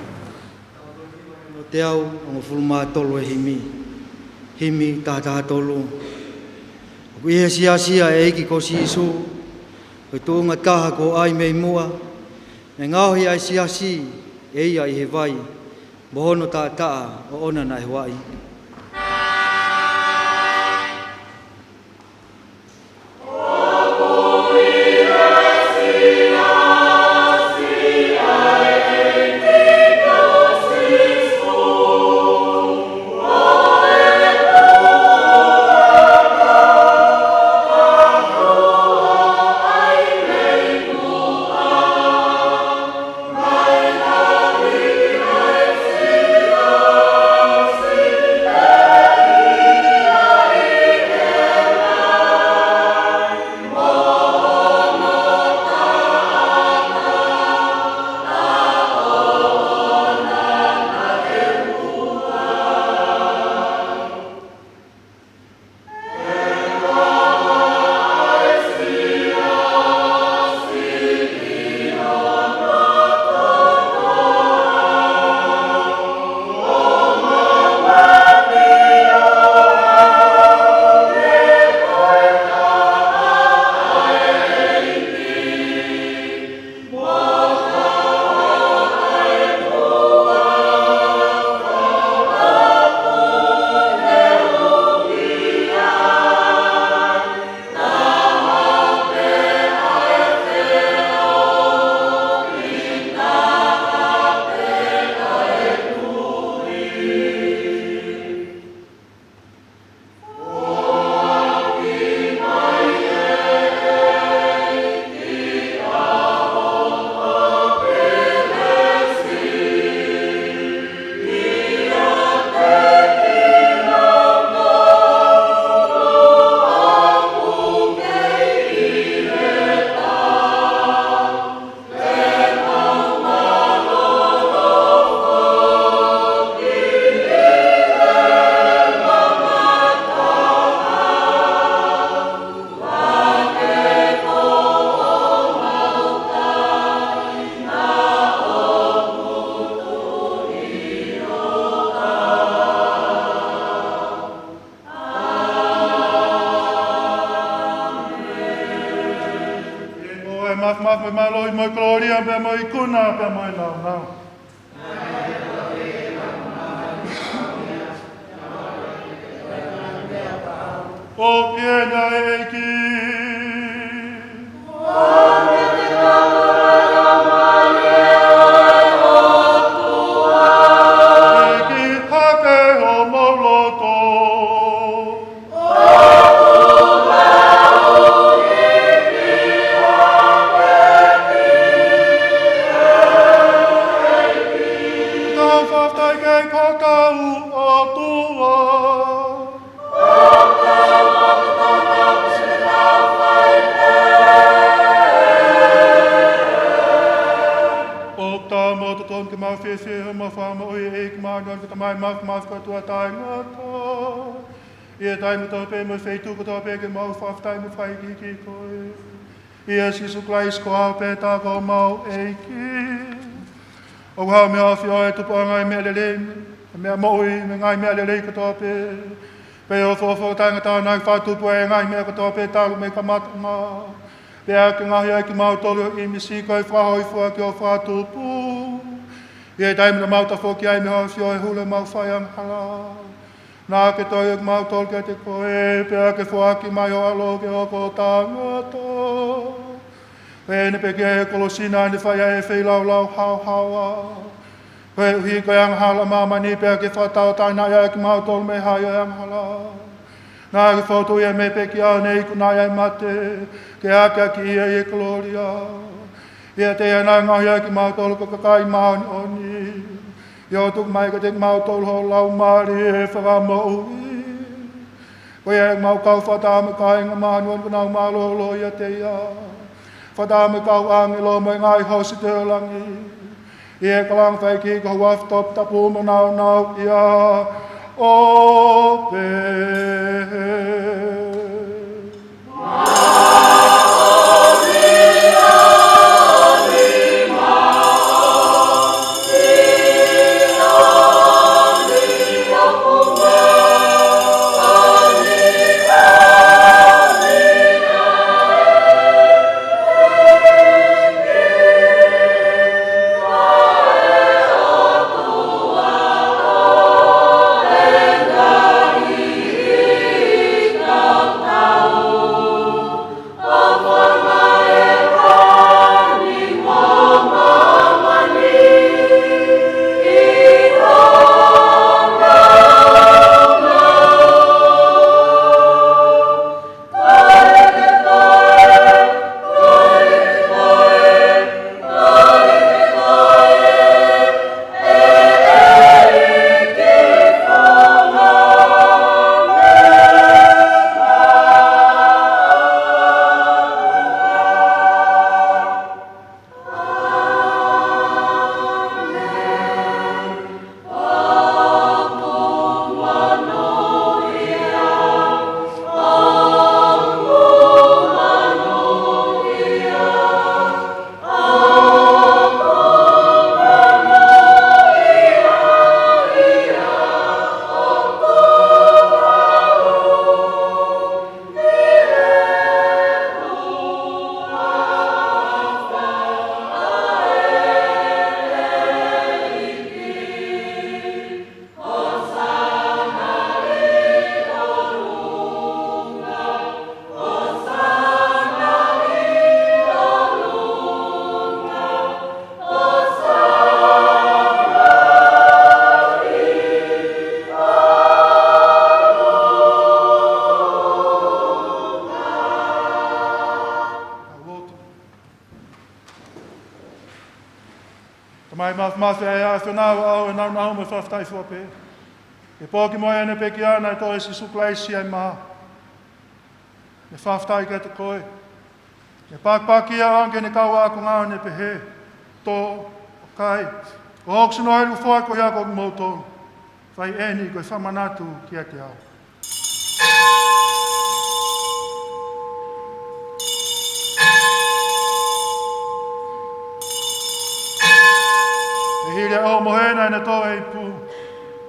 No te au, o fulma tolu e himi. Himi tata tolu. Ko ihe siasia e eki ko si isu. Ko tuunga taha ko ai mei mua. E ngauhi ai siasi e ia i he vai. Mohono tata o ona na he wai. Amen. moi gloria, pe moi kuna, pe moi lau lau. O piena eki. Eki hake o moloto. Tau whaftai kei kakau o tua. Opta moto ton ke mau fese ma fama o ek ma non ke mai mas ko tua tai ngata. Ia tai mo to pe mo fe tu ko to pe ke mau whaftai mo whai ki koe. Ia sisu klais ko au pe ta ko mau eki. O hau me awhi oe tupu o ngai mea lele, mea mo'i me ngai mea lele katoa pe. Pe o fofo tangata nai whatupu e ngai mea katoa pe talu me ka matanga. Pe a ke ngahi ai ki mau tolu i misi koe whahoi fua ki o whatupu. Ie taimina mauta whoki ai me awhi oe hule mau whaiang hala. Nā ke toi ek mau tolu ke te koe, pe a ke whaki mai o alo ke o ko tangata. Pene peke e kolosina ni whai e whi lau lau hau haua. Koe uhi koe ang hala mamani pea ke whatau taina ia ki mautol me hai o ang hala. Nā ke whautu ia me peke au nei kuna ia mate, ke aka ki ia e gloria. Ia te ana ngahi ia ki mautol ko kakai maoni oni. Ia tuk mai ka te mautol ho lau mari e whakamoui. Koe e mau kau whatame kai ngā manuan kunau malolo ia te ia. Whadame kau angelo mai ngai hosi te langi. Ie kalang whai ki ka waf top tapu mo nau nau ia ope. Mai mas e a whenau au e nau me whaftai whape. E pōki moi ane peki ana e toi si suklaisi ai maha. Me whaftai ke te koe. E pākpaki a anke ne kaua ako ngā ne pehe. Tō, kai. O hoksu no heru whai ko hiako ki mautou. Whai eni koe whamanatu ki a te au. E hire o mohena ina tō hei pū.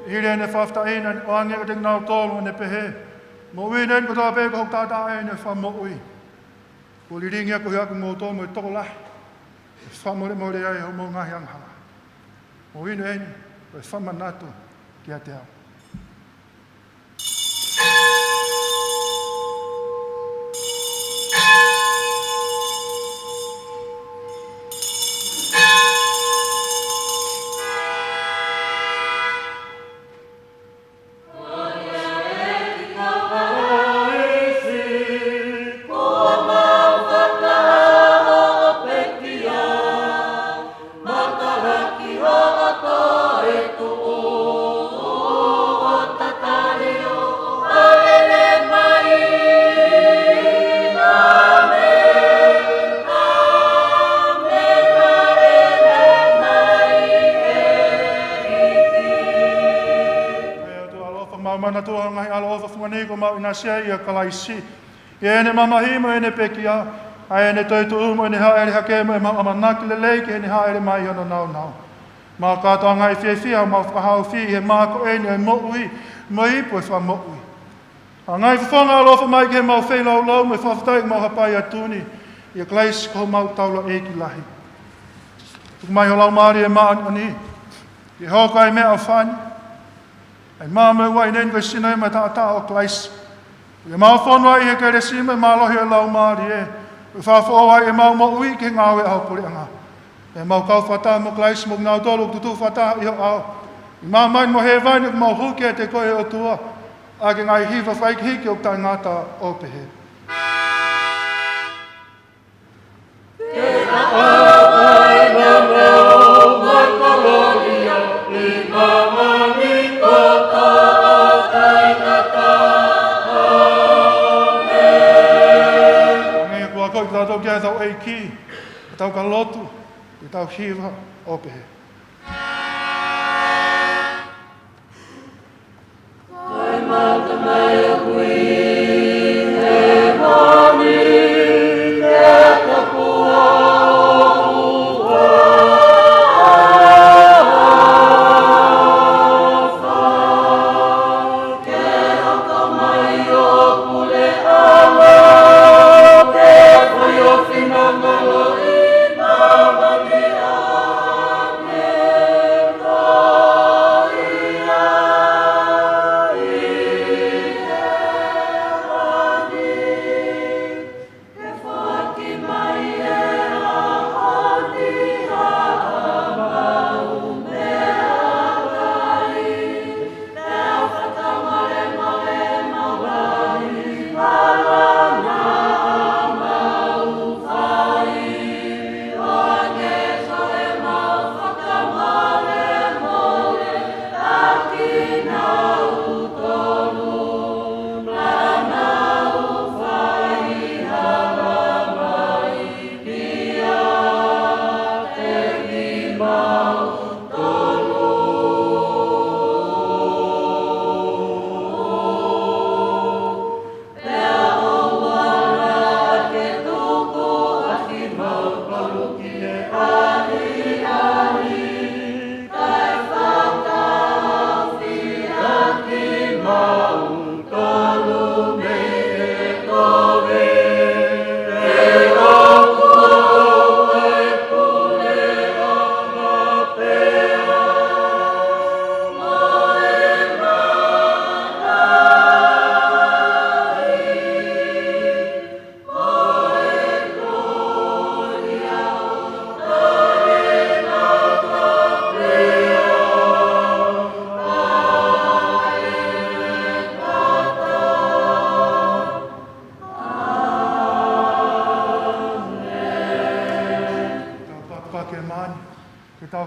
E hire ina whafta ina o angeka te ngau tōlu ina pehe. Mo ui nen ko tō pēka hok tātā ina wha mo ui. Ko li ringi ako hiako ngō tō mo i tōko lahi. E whamore more ai ho mo ngahi anga. Mo inu eni, koe whamanatu kia te au. Manatua ngai alo ofa fuanei ko mau ina sia ia kalaisi. Ene mamahimo ene pekia, ai ene toitu umo ene haere hakemo e mamanaki le leike ene haere mai hono nau nau. Ma katoa ngai fia mau whakahau fi he mako ene e mo'ui, mo ipu e wha mo'ui. A ngai whawhanga alo ofa mai ke mau whelau lau me whawhataik mau hapai atuni, ia kalaisi ko mau taula eiki lahi. Tuk mai ho lau maari e maan ani, i hoka e mea o whani, ai māma ua inen koe sina e mai ta o klais. Ia mau whanua i he kere sima e mālohi e lau maari e. E whawhaoa e mau mo ui ke ngāwe au puri anga. E mau kau whata mo klais mo ngau tolu tutu whata i ho au. I māmain mo he vaini ko mau huke e te koe o tua. A ke ngai hiwa whaik hiki o tai ngāta o pehe. Tātou kia tau eiki, tau ka lotu, tau hiwa o pehe. Kai mata mai o kui, he moni, te kapua o ua. Ke haka mai o pule awa.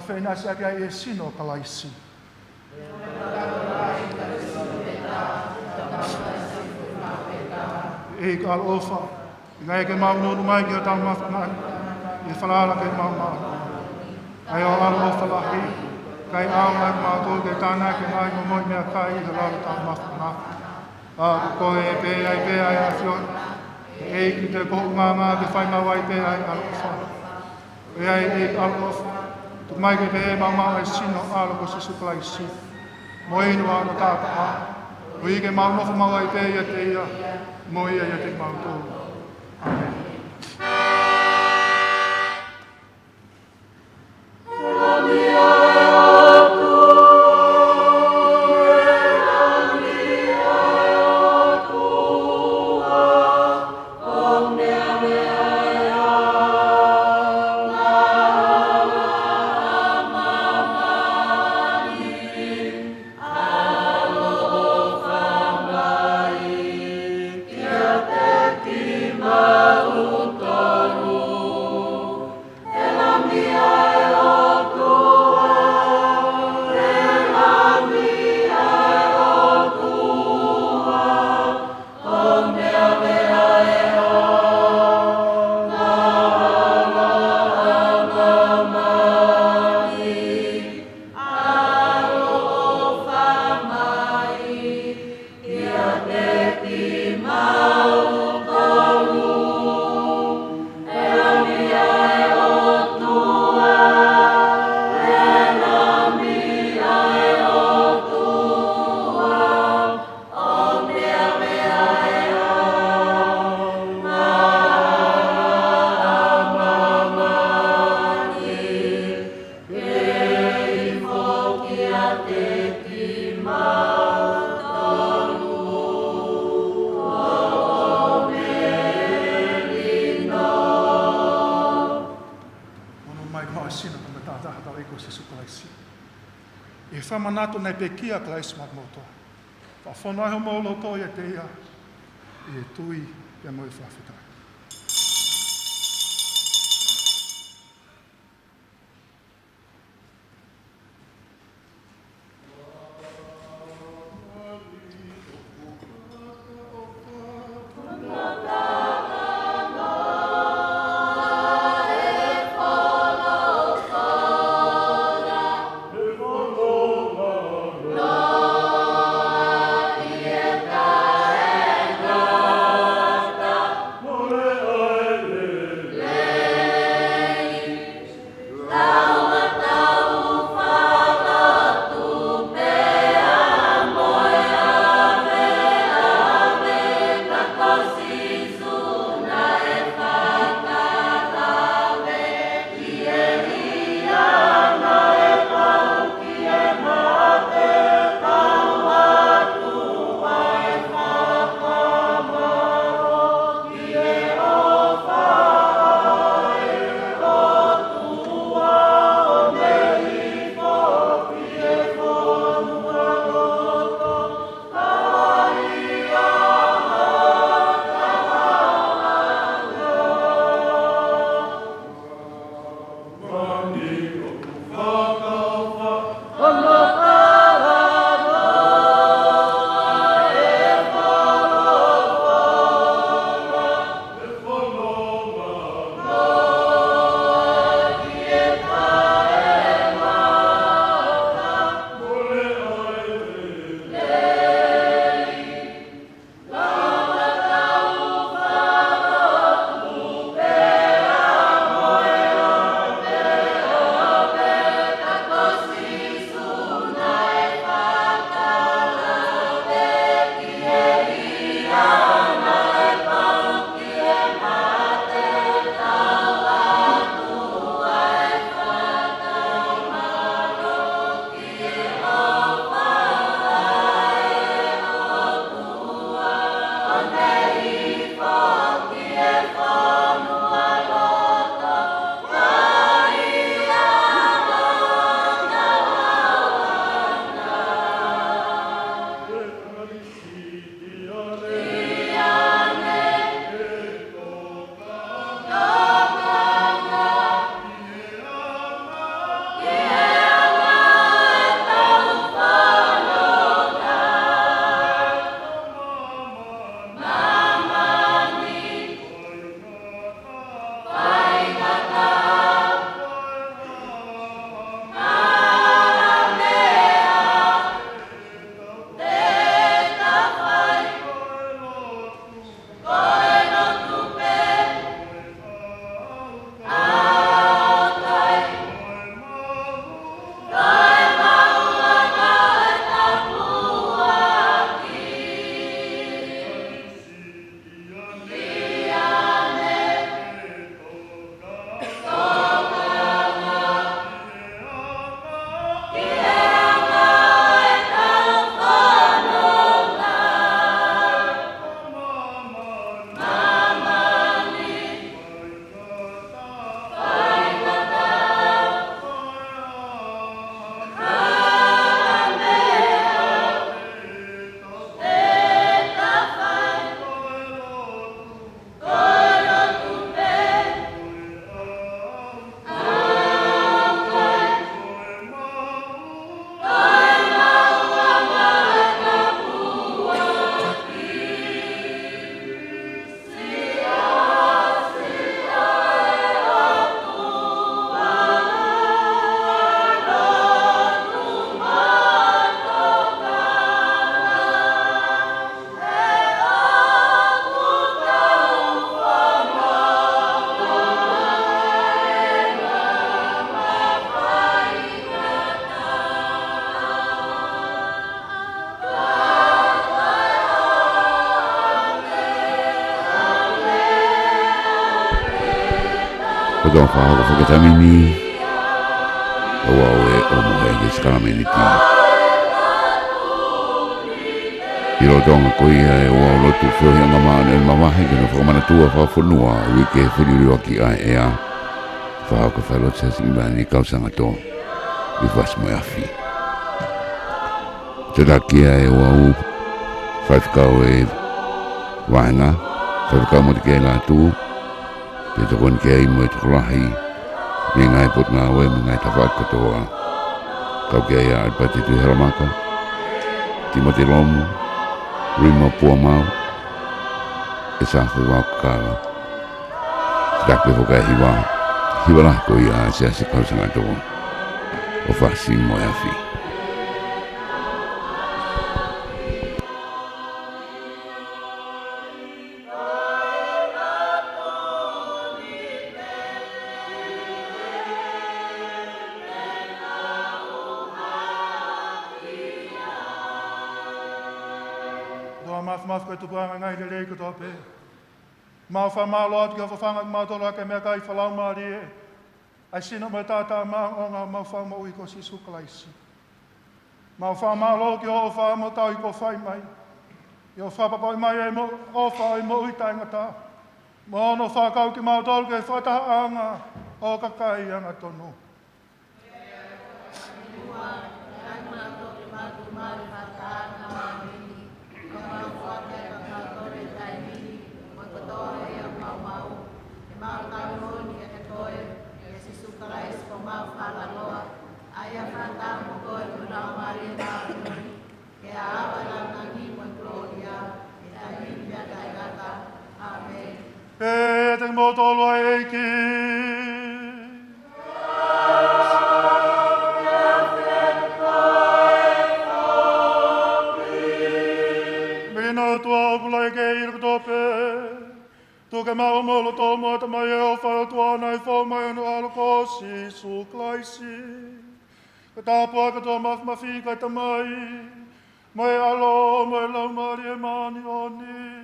Whenasi ake ai e sino kalaisi. E ka ofa, i ngai ke mau nonu mai ki o tau mawhanai, i whalala ke mau mau. Ai o alo ofa lahi, kai au mai mau tō ke tāna ke mai mo moi mea kai i halala tau mawhanai. A ko e pe ai a whion, e ki te kohu ngā ke whai mawai pe ai alo ofa. E ai e alo ofa. Tuk mai ke pehe mau e sino alo ko sisu kalaisi. Mo inu alo tāka a. O i ke mau nofu mau ai pe ia te ia. Mo ia ia te mau tōru. Amen. tātaha tau eko se sukalaisi. E whamanatu nei pekia klaisi mat motoa. Whawhonai ho mō loto ia te ia. E tui ia moi whawhitai. Don fa ko ke tamini OUAU e o mo e skalameniti ilo tonga ko ia e OUAU LOTU FEOHI ANGA MAVAHE ke no FAKAMANATUA FAKAFONUA UIKE FELIULIUAKI a Whahauka Falelotu Siasi Inilangi kau Sangato I Fasi mai afi. Tatakia e OUAU whaifkau e wahenga, whaifkau mo te kei lātu, pe tokon kei mo e tukurahi, me ngai Potungaue, me ngai tawhakatoa, kau kei a alpati tui haramaka, Timoti Lomu, Rima Pua Mau, e sāwhi wakakala. Takpe whakai hiwa lako I a Siasi kau Sangato, o Fasi mo e afi. Mas koe tu puanga ngai le leiko tope. Mau wha malo atu kia whawhanga ki mātolo ake mea kai whalau maari e. Ai sino mai tātā maonga mau wha mo ui ko si sukalaisi. Mau wha malo ki o wha mo tau I ko whai mai. I o whapapoi mai e mo o wha I mo ui taingata. Mo ono wha kau ki mātolo ke whataha anga o kakai anga tonu. E te motolo eiki. Mina tua pula ke irku tope. Tuke mau molo to mo te mai o whao tua nei whao mai anu alo kosi suklaisi. Ka tāpua ka tua mawhi kai te mai. Mai alo, mai lau mari e mani oni.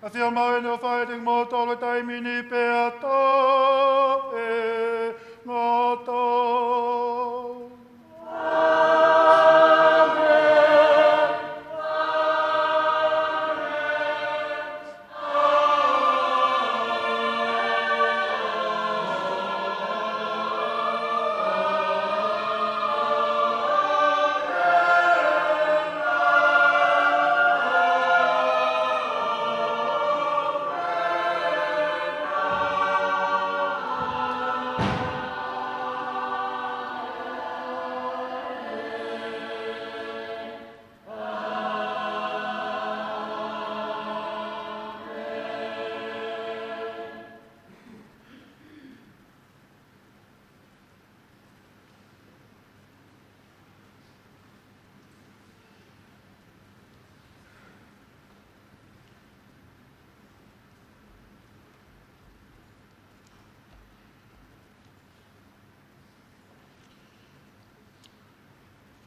A whia mai no fighting mo tolo taimini pe ato e ngoto.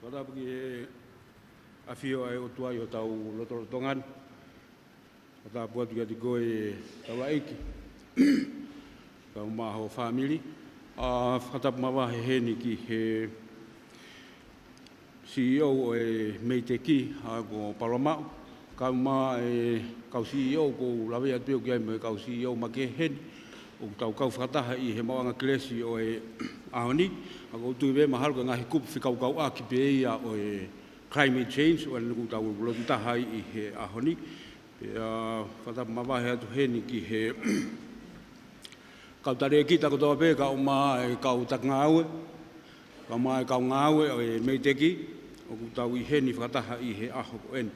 Wada pagi a fio ai o tua o tau lotongan. Wada buat juga di goe tau laiki. Kau maho family. Whatap MAVAHE heni ki he CEO o e MEIDECC ko Palamau. Kau ma kau CEO ko lawe atu ki ai me kau CEO make heni. O tau kau whataha I he mawanga klesi o e ahoni. Ako tu be mahal ko ngahi kup fikau kau a ki be ia o climate change o ngu tau lotu taha I he ahoni pe whata MAVAHE atu heni ki he kau tare kita ko toa pe kau ma kau TAKANGA kau ma kau ngawe o MEIDECC o ku tau I heni whataha I he aho ko en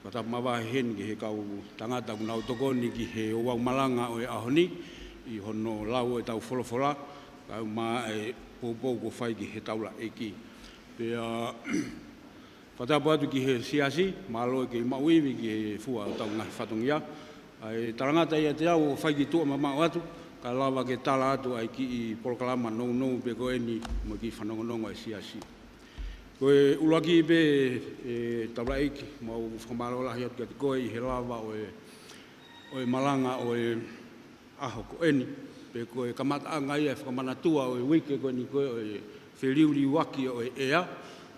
whata MAVAHE heni ki he kau tangata ku nau tokoni ki he OUAU Malanga o ahoni I hono lau e tau wholofola kau ma Popo ko whai ki he taula eki. Pea whatapu atu ki he siasi, malo ki mauiwi ki he fua o tau ngahi whatongia. Ai tarangata ia te au whai ki tua mamau atu, ka lawa ke tala atu ai ki I polokalama nou pe ko eni mo ki whanongonongo e siasi. Koe ulaki pe taula eki, mau whamaro lahi atu ki koe I he lawa o Malanga o aho ko eni. Pe koe kamata anga ia FAKAMANATUA o UIKE koe ni koe o FELIULIUAKI o ea.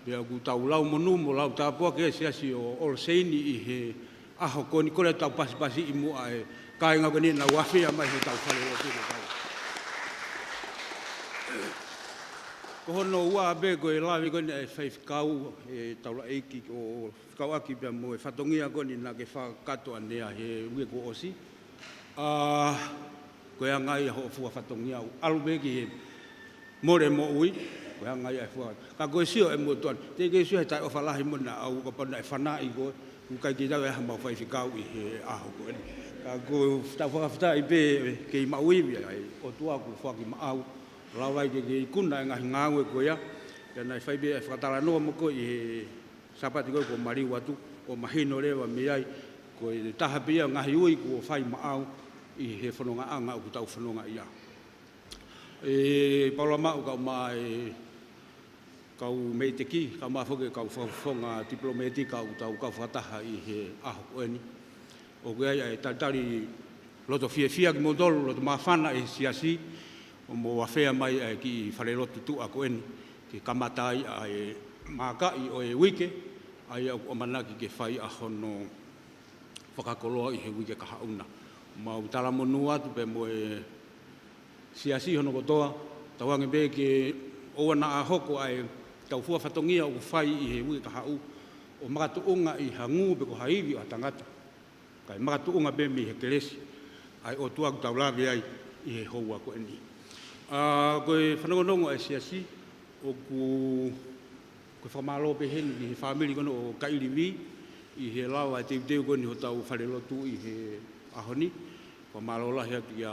Pea ku tau lau monu mo lau tāpua ke siasi o Olseini I he aho koe ni kore tau pasi I mua e kāinga koe ni na wawhia mai he tau Falelotu na tau. Ko hono ua be ko e lawi ko ni fai kau e taula eiki o kau aki pe mo e fatongia ko ni na ke fa kato anea he ue ko osi ko ya ngai ho fu fatongia alu be ki more mo ui ko ya ngai fu ka ko sio e mo ton te ke sio ta o fala hi mo na au ko pa na fana i ko ku kai ki da ha ma fai kau i he a ko ni ka ko ta fa i be ke ma ui o tua ku fa ki ma au lawai ke kuna nga ngawe ko ya na fai be fatala no mo ko i sapati ko ko mari watu o mahino le wa miai ko i taha pia nga hui ko fai maau i he fononga anga o tau fononga ia e paula ma ka mai kau MEIDECC ka ma foke kau fonga diplomatika o tau ka fataha i he aho eni o ga ia tatari loto fia ki modol loto mafana e siasi o mo wafea mai ki Falelotu tu ako en ki kamatai ai makai o e UIKE ai o manaki ke fai a HONO whakakoloa i he UIKE ka hauna ma utala monua tu pe mo e siasi hono kotoa tawange be ke o na a hoko ai tau fua fatongia o fai i he UIKE ka hau o makatuunga i hangu be ko haivi o tangata kai makatuunga be mi he kelesi ai o tua tau lawe ai i he hou ako eni koe whanongonongo e siasi o ku whamalo pe hen i he whamiri kono o kairiwi i he lawa e teu kono ho tau Falelotu i he ahoni whamalo lahi atu ia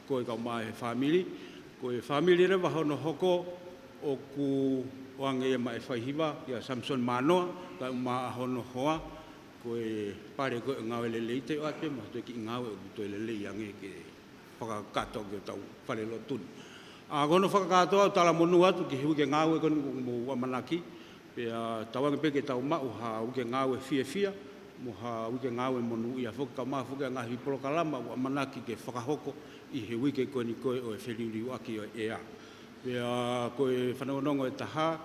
koe kau mai he whamiri koe whamiri rewa hono hoko o ku wange e mai whaihiwa ia Samson Manoa ka uma ahono hoa koe pare koe ngawe lelei te o ate ma toi ki ngawe o toi lelei ange ke whakakato ki o tau Falelotu. Kono whakakato au tala monu atu ki huke ngawe kono mo wamanaki. Pea tawange peke tau mau ha huke ngawe fia mo ha huke ngawe monu ia whoka ka maa whuke ngahi polokalama wamanaki ke whakahoko i he wike koe ni koe o e FELIULIUAKI o ea. Pea koe whanongonongo e taha,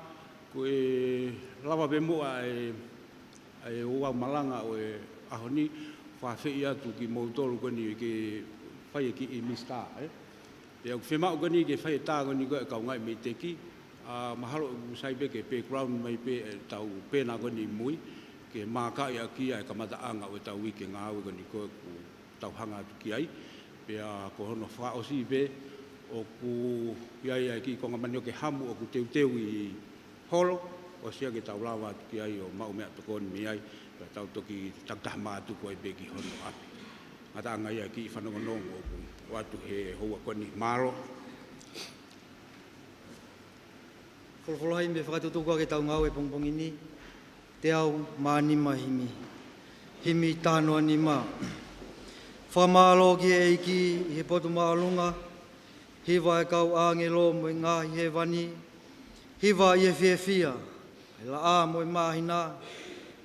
koe lawa pe mua e ua Malanga o e ahoni whawhei atu ki mautolu koe ni ke whai ki i mista, Pea whemau gani ke whai tā gani koe kau ngai MEIDECC, mahalo usai pe ke background mai pe tau pēna gani mui, ke mākai a kia e kamata anga o tau wike ngāwe gani koe ku tau hanga atu ki ai, pea ko hono whaosi pe, o ku iai ai ki konga mani o ke hamu o ku teu i holo, o sia ke tau lawa atu ki ai o mau mea tokoni mi ai, pea tau toki taktaha mātu koe pe ki hono api. Ngata anga ia ki whanongonongo o atu he hoa koni maro. Wholowholai me whakatutuka ke tau ngau e pongpong ini, te au maanima himi. Himi tānoa ni mā. Whamalo ki e iki i he potu maalunga, hiwa e kau āngelo mo i ngāhi he wani, hiwa i e whia, e la ā mo i māhina,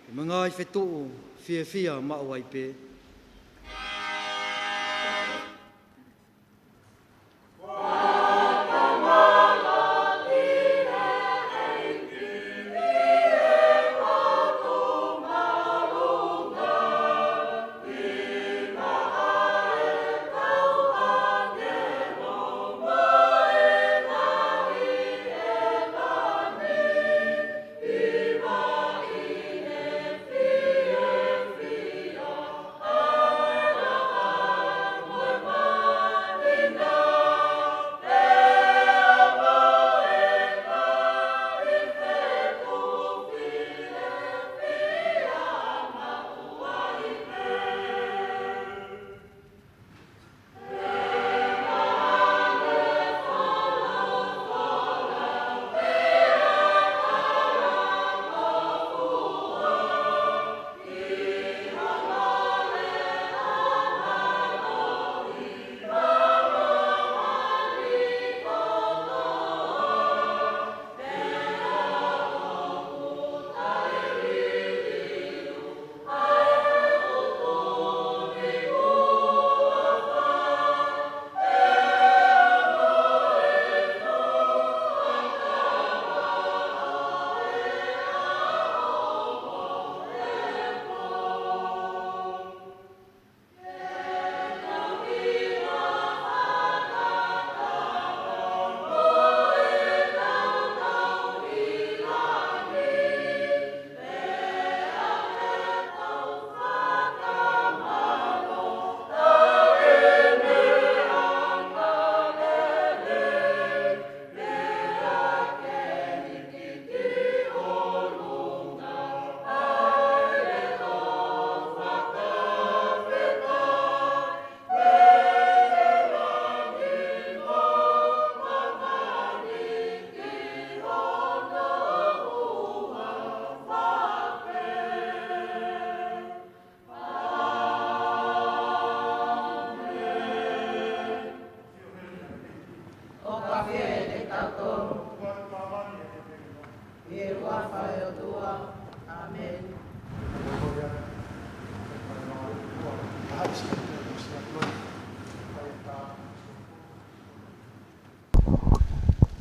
e mo ngāhi whetuu, whia mau ai pē.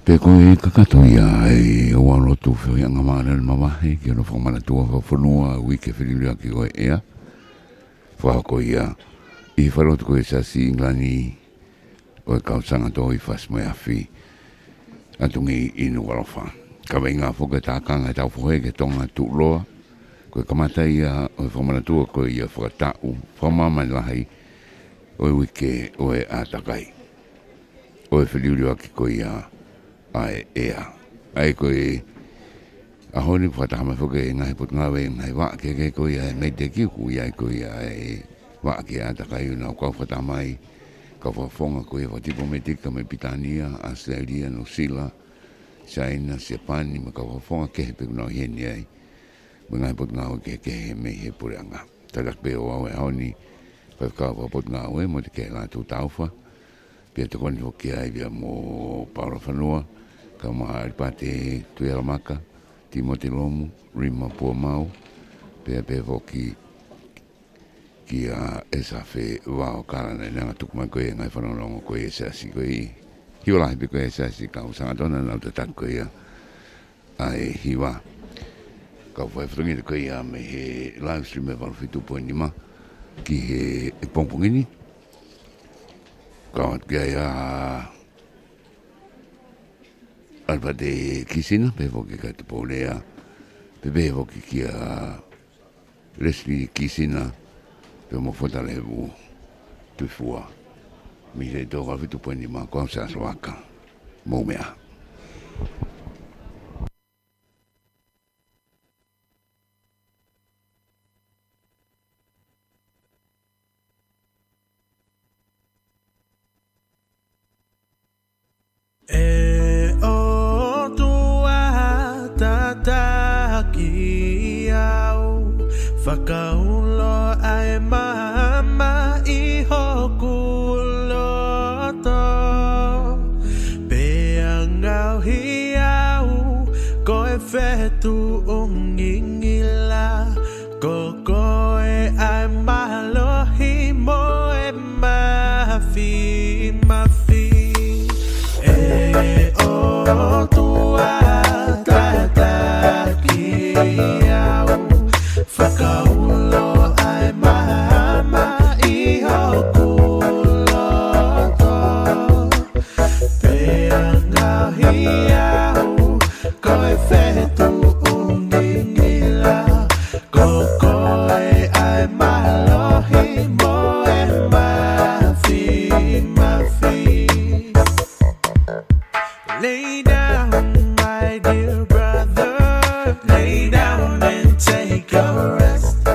Pe koe kakatoia e o lotu FEOHI anga maana le MAVAHE ki ono FAKAMANATUA FAFONUA UIKE FELIULIUAKI koe ea. Whakoia i Falelotu Siasi Inilangi o e kau Sangato i Fasi mai afi a Tungi inu walofa. Ka wenga foke TAKANGA tau FOHE ke TONGA tu ULOA koe kamata ia o e FAKAMANATUA koe ia whakatau whamama lahi o e UIKE o e atakai o e FELIULIUAKI koe ia ai ea ai koe a honi whatahama whoke e ngai Potungaue ngai wake ke koe ia MEIDECC ku ia koe ia e wake a takai una kau whatamai ka whafonga koe whatipo metika me Pitania, Australia, New Zealand, China, Japani ma ka whafonga kehe pe kuna hieni ai me ngai Potungaue ke me he pureanga tadak pe o au e honi whakau Potungaue mo te ke la tu tauwha pia te koni hoki ai via mo Paula Whanua ka maha pate tuela maka Timoti Lomu Rima Pua Mau pia pe hoki ki a esa fe wao karana nanga tukuma koe ngai whanonongo koe esasi koe hiwalahi pe koe esasi ka Sangato na nau te tak koe ai hiwa ka whaifrungi koe ia me he live stream e walwhitu poinima ki he pongpongini kawat kia ia alpa te kisina pe hoki ka te polea pe hoki kia Leslie kisina pe mo fota levu tu fua mi le toka fitu poni ma kwa sa swaka mo mea E o tua tataki au whakaulo ai mama i hoku loto pe angau hi au koe whetu ungingila ko koe ai malohi mo e mafi E o tua tataki au whakaulo ai mama i hoku loto pe angau hi au koe whetu ungingila ko koe ai malohi mo e mafi Lay down, my dear brother. Lay down and take a rest.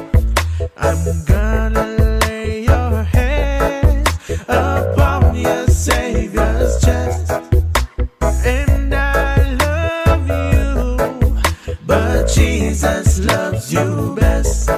I'm gonna lay your head upon your Savior's chest. And I love you, but Jesus loves you best.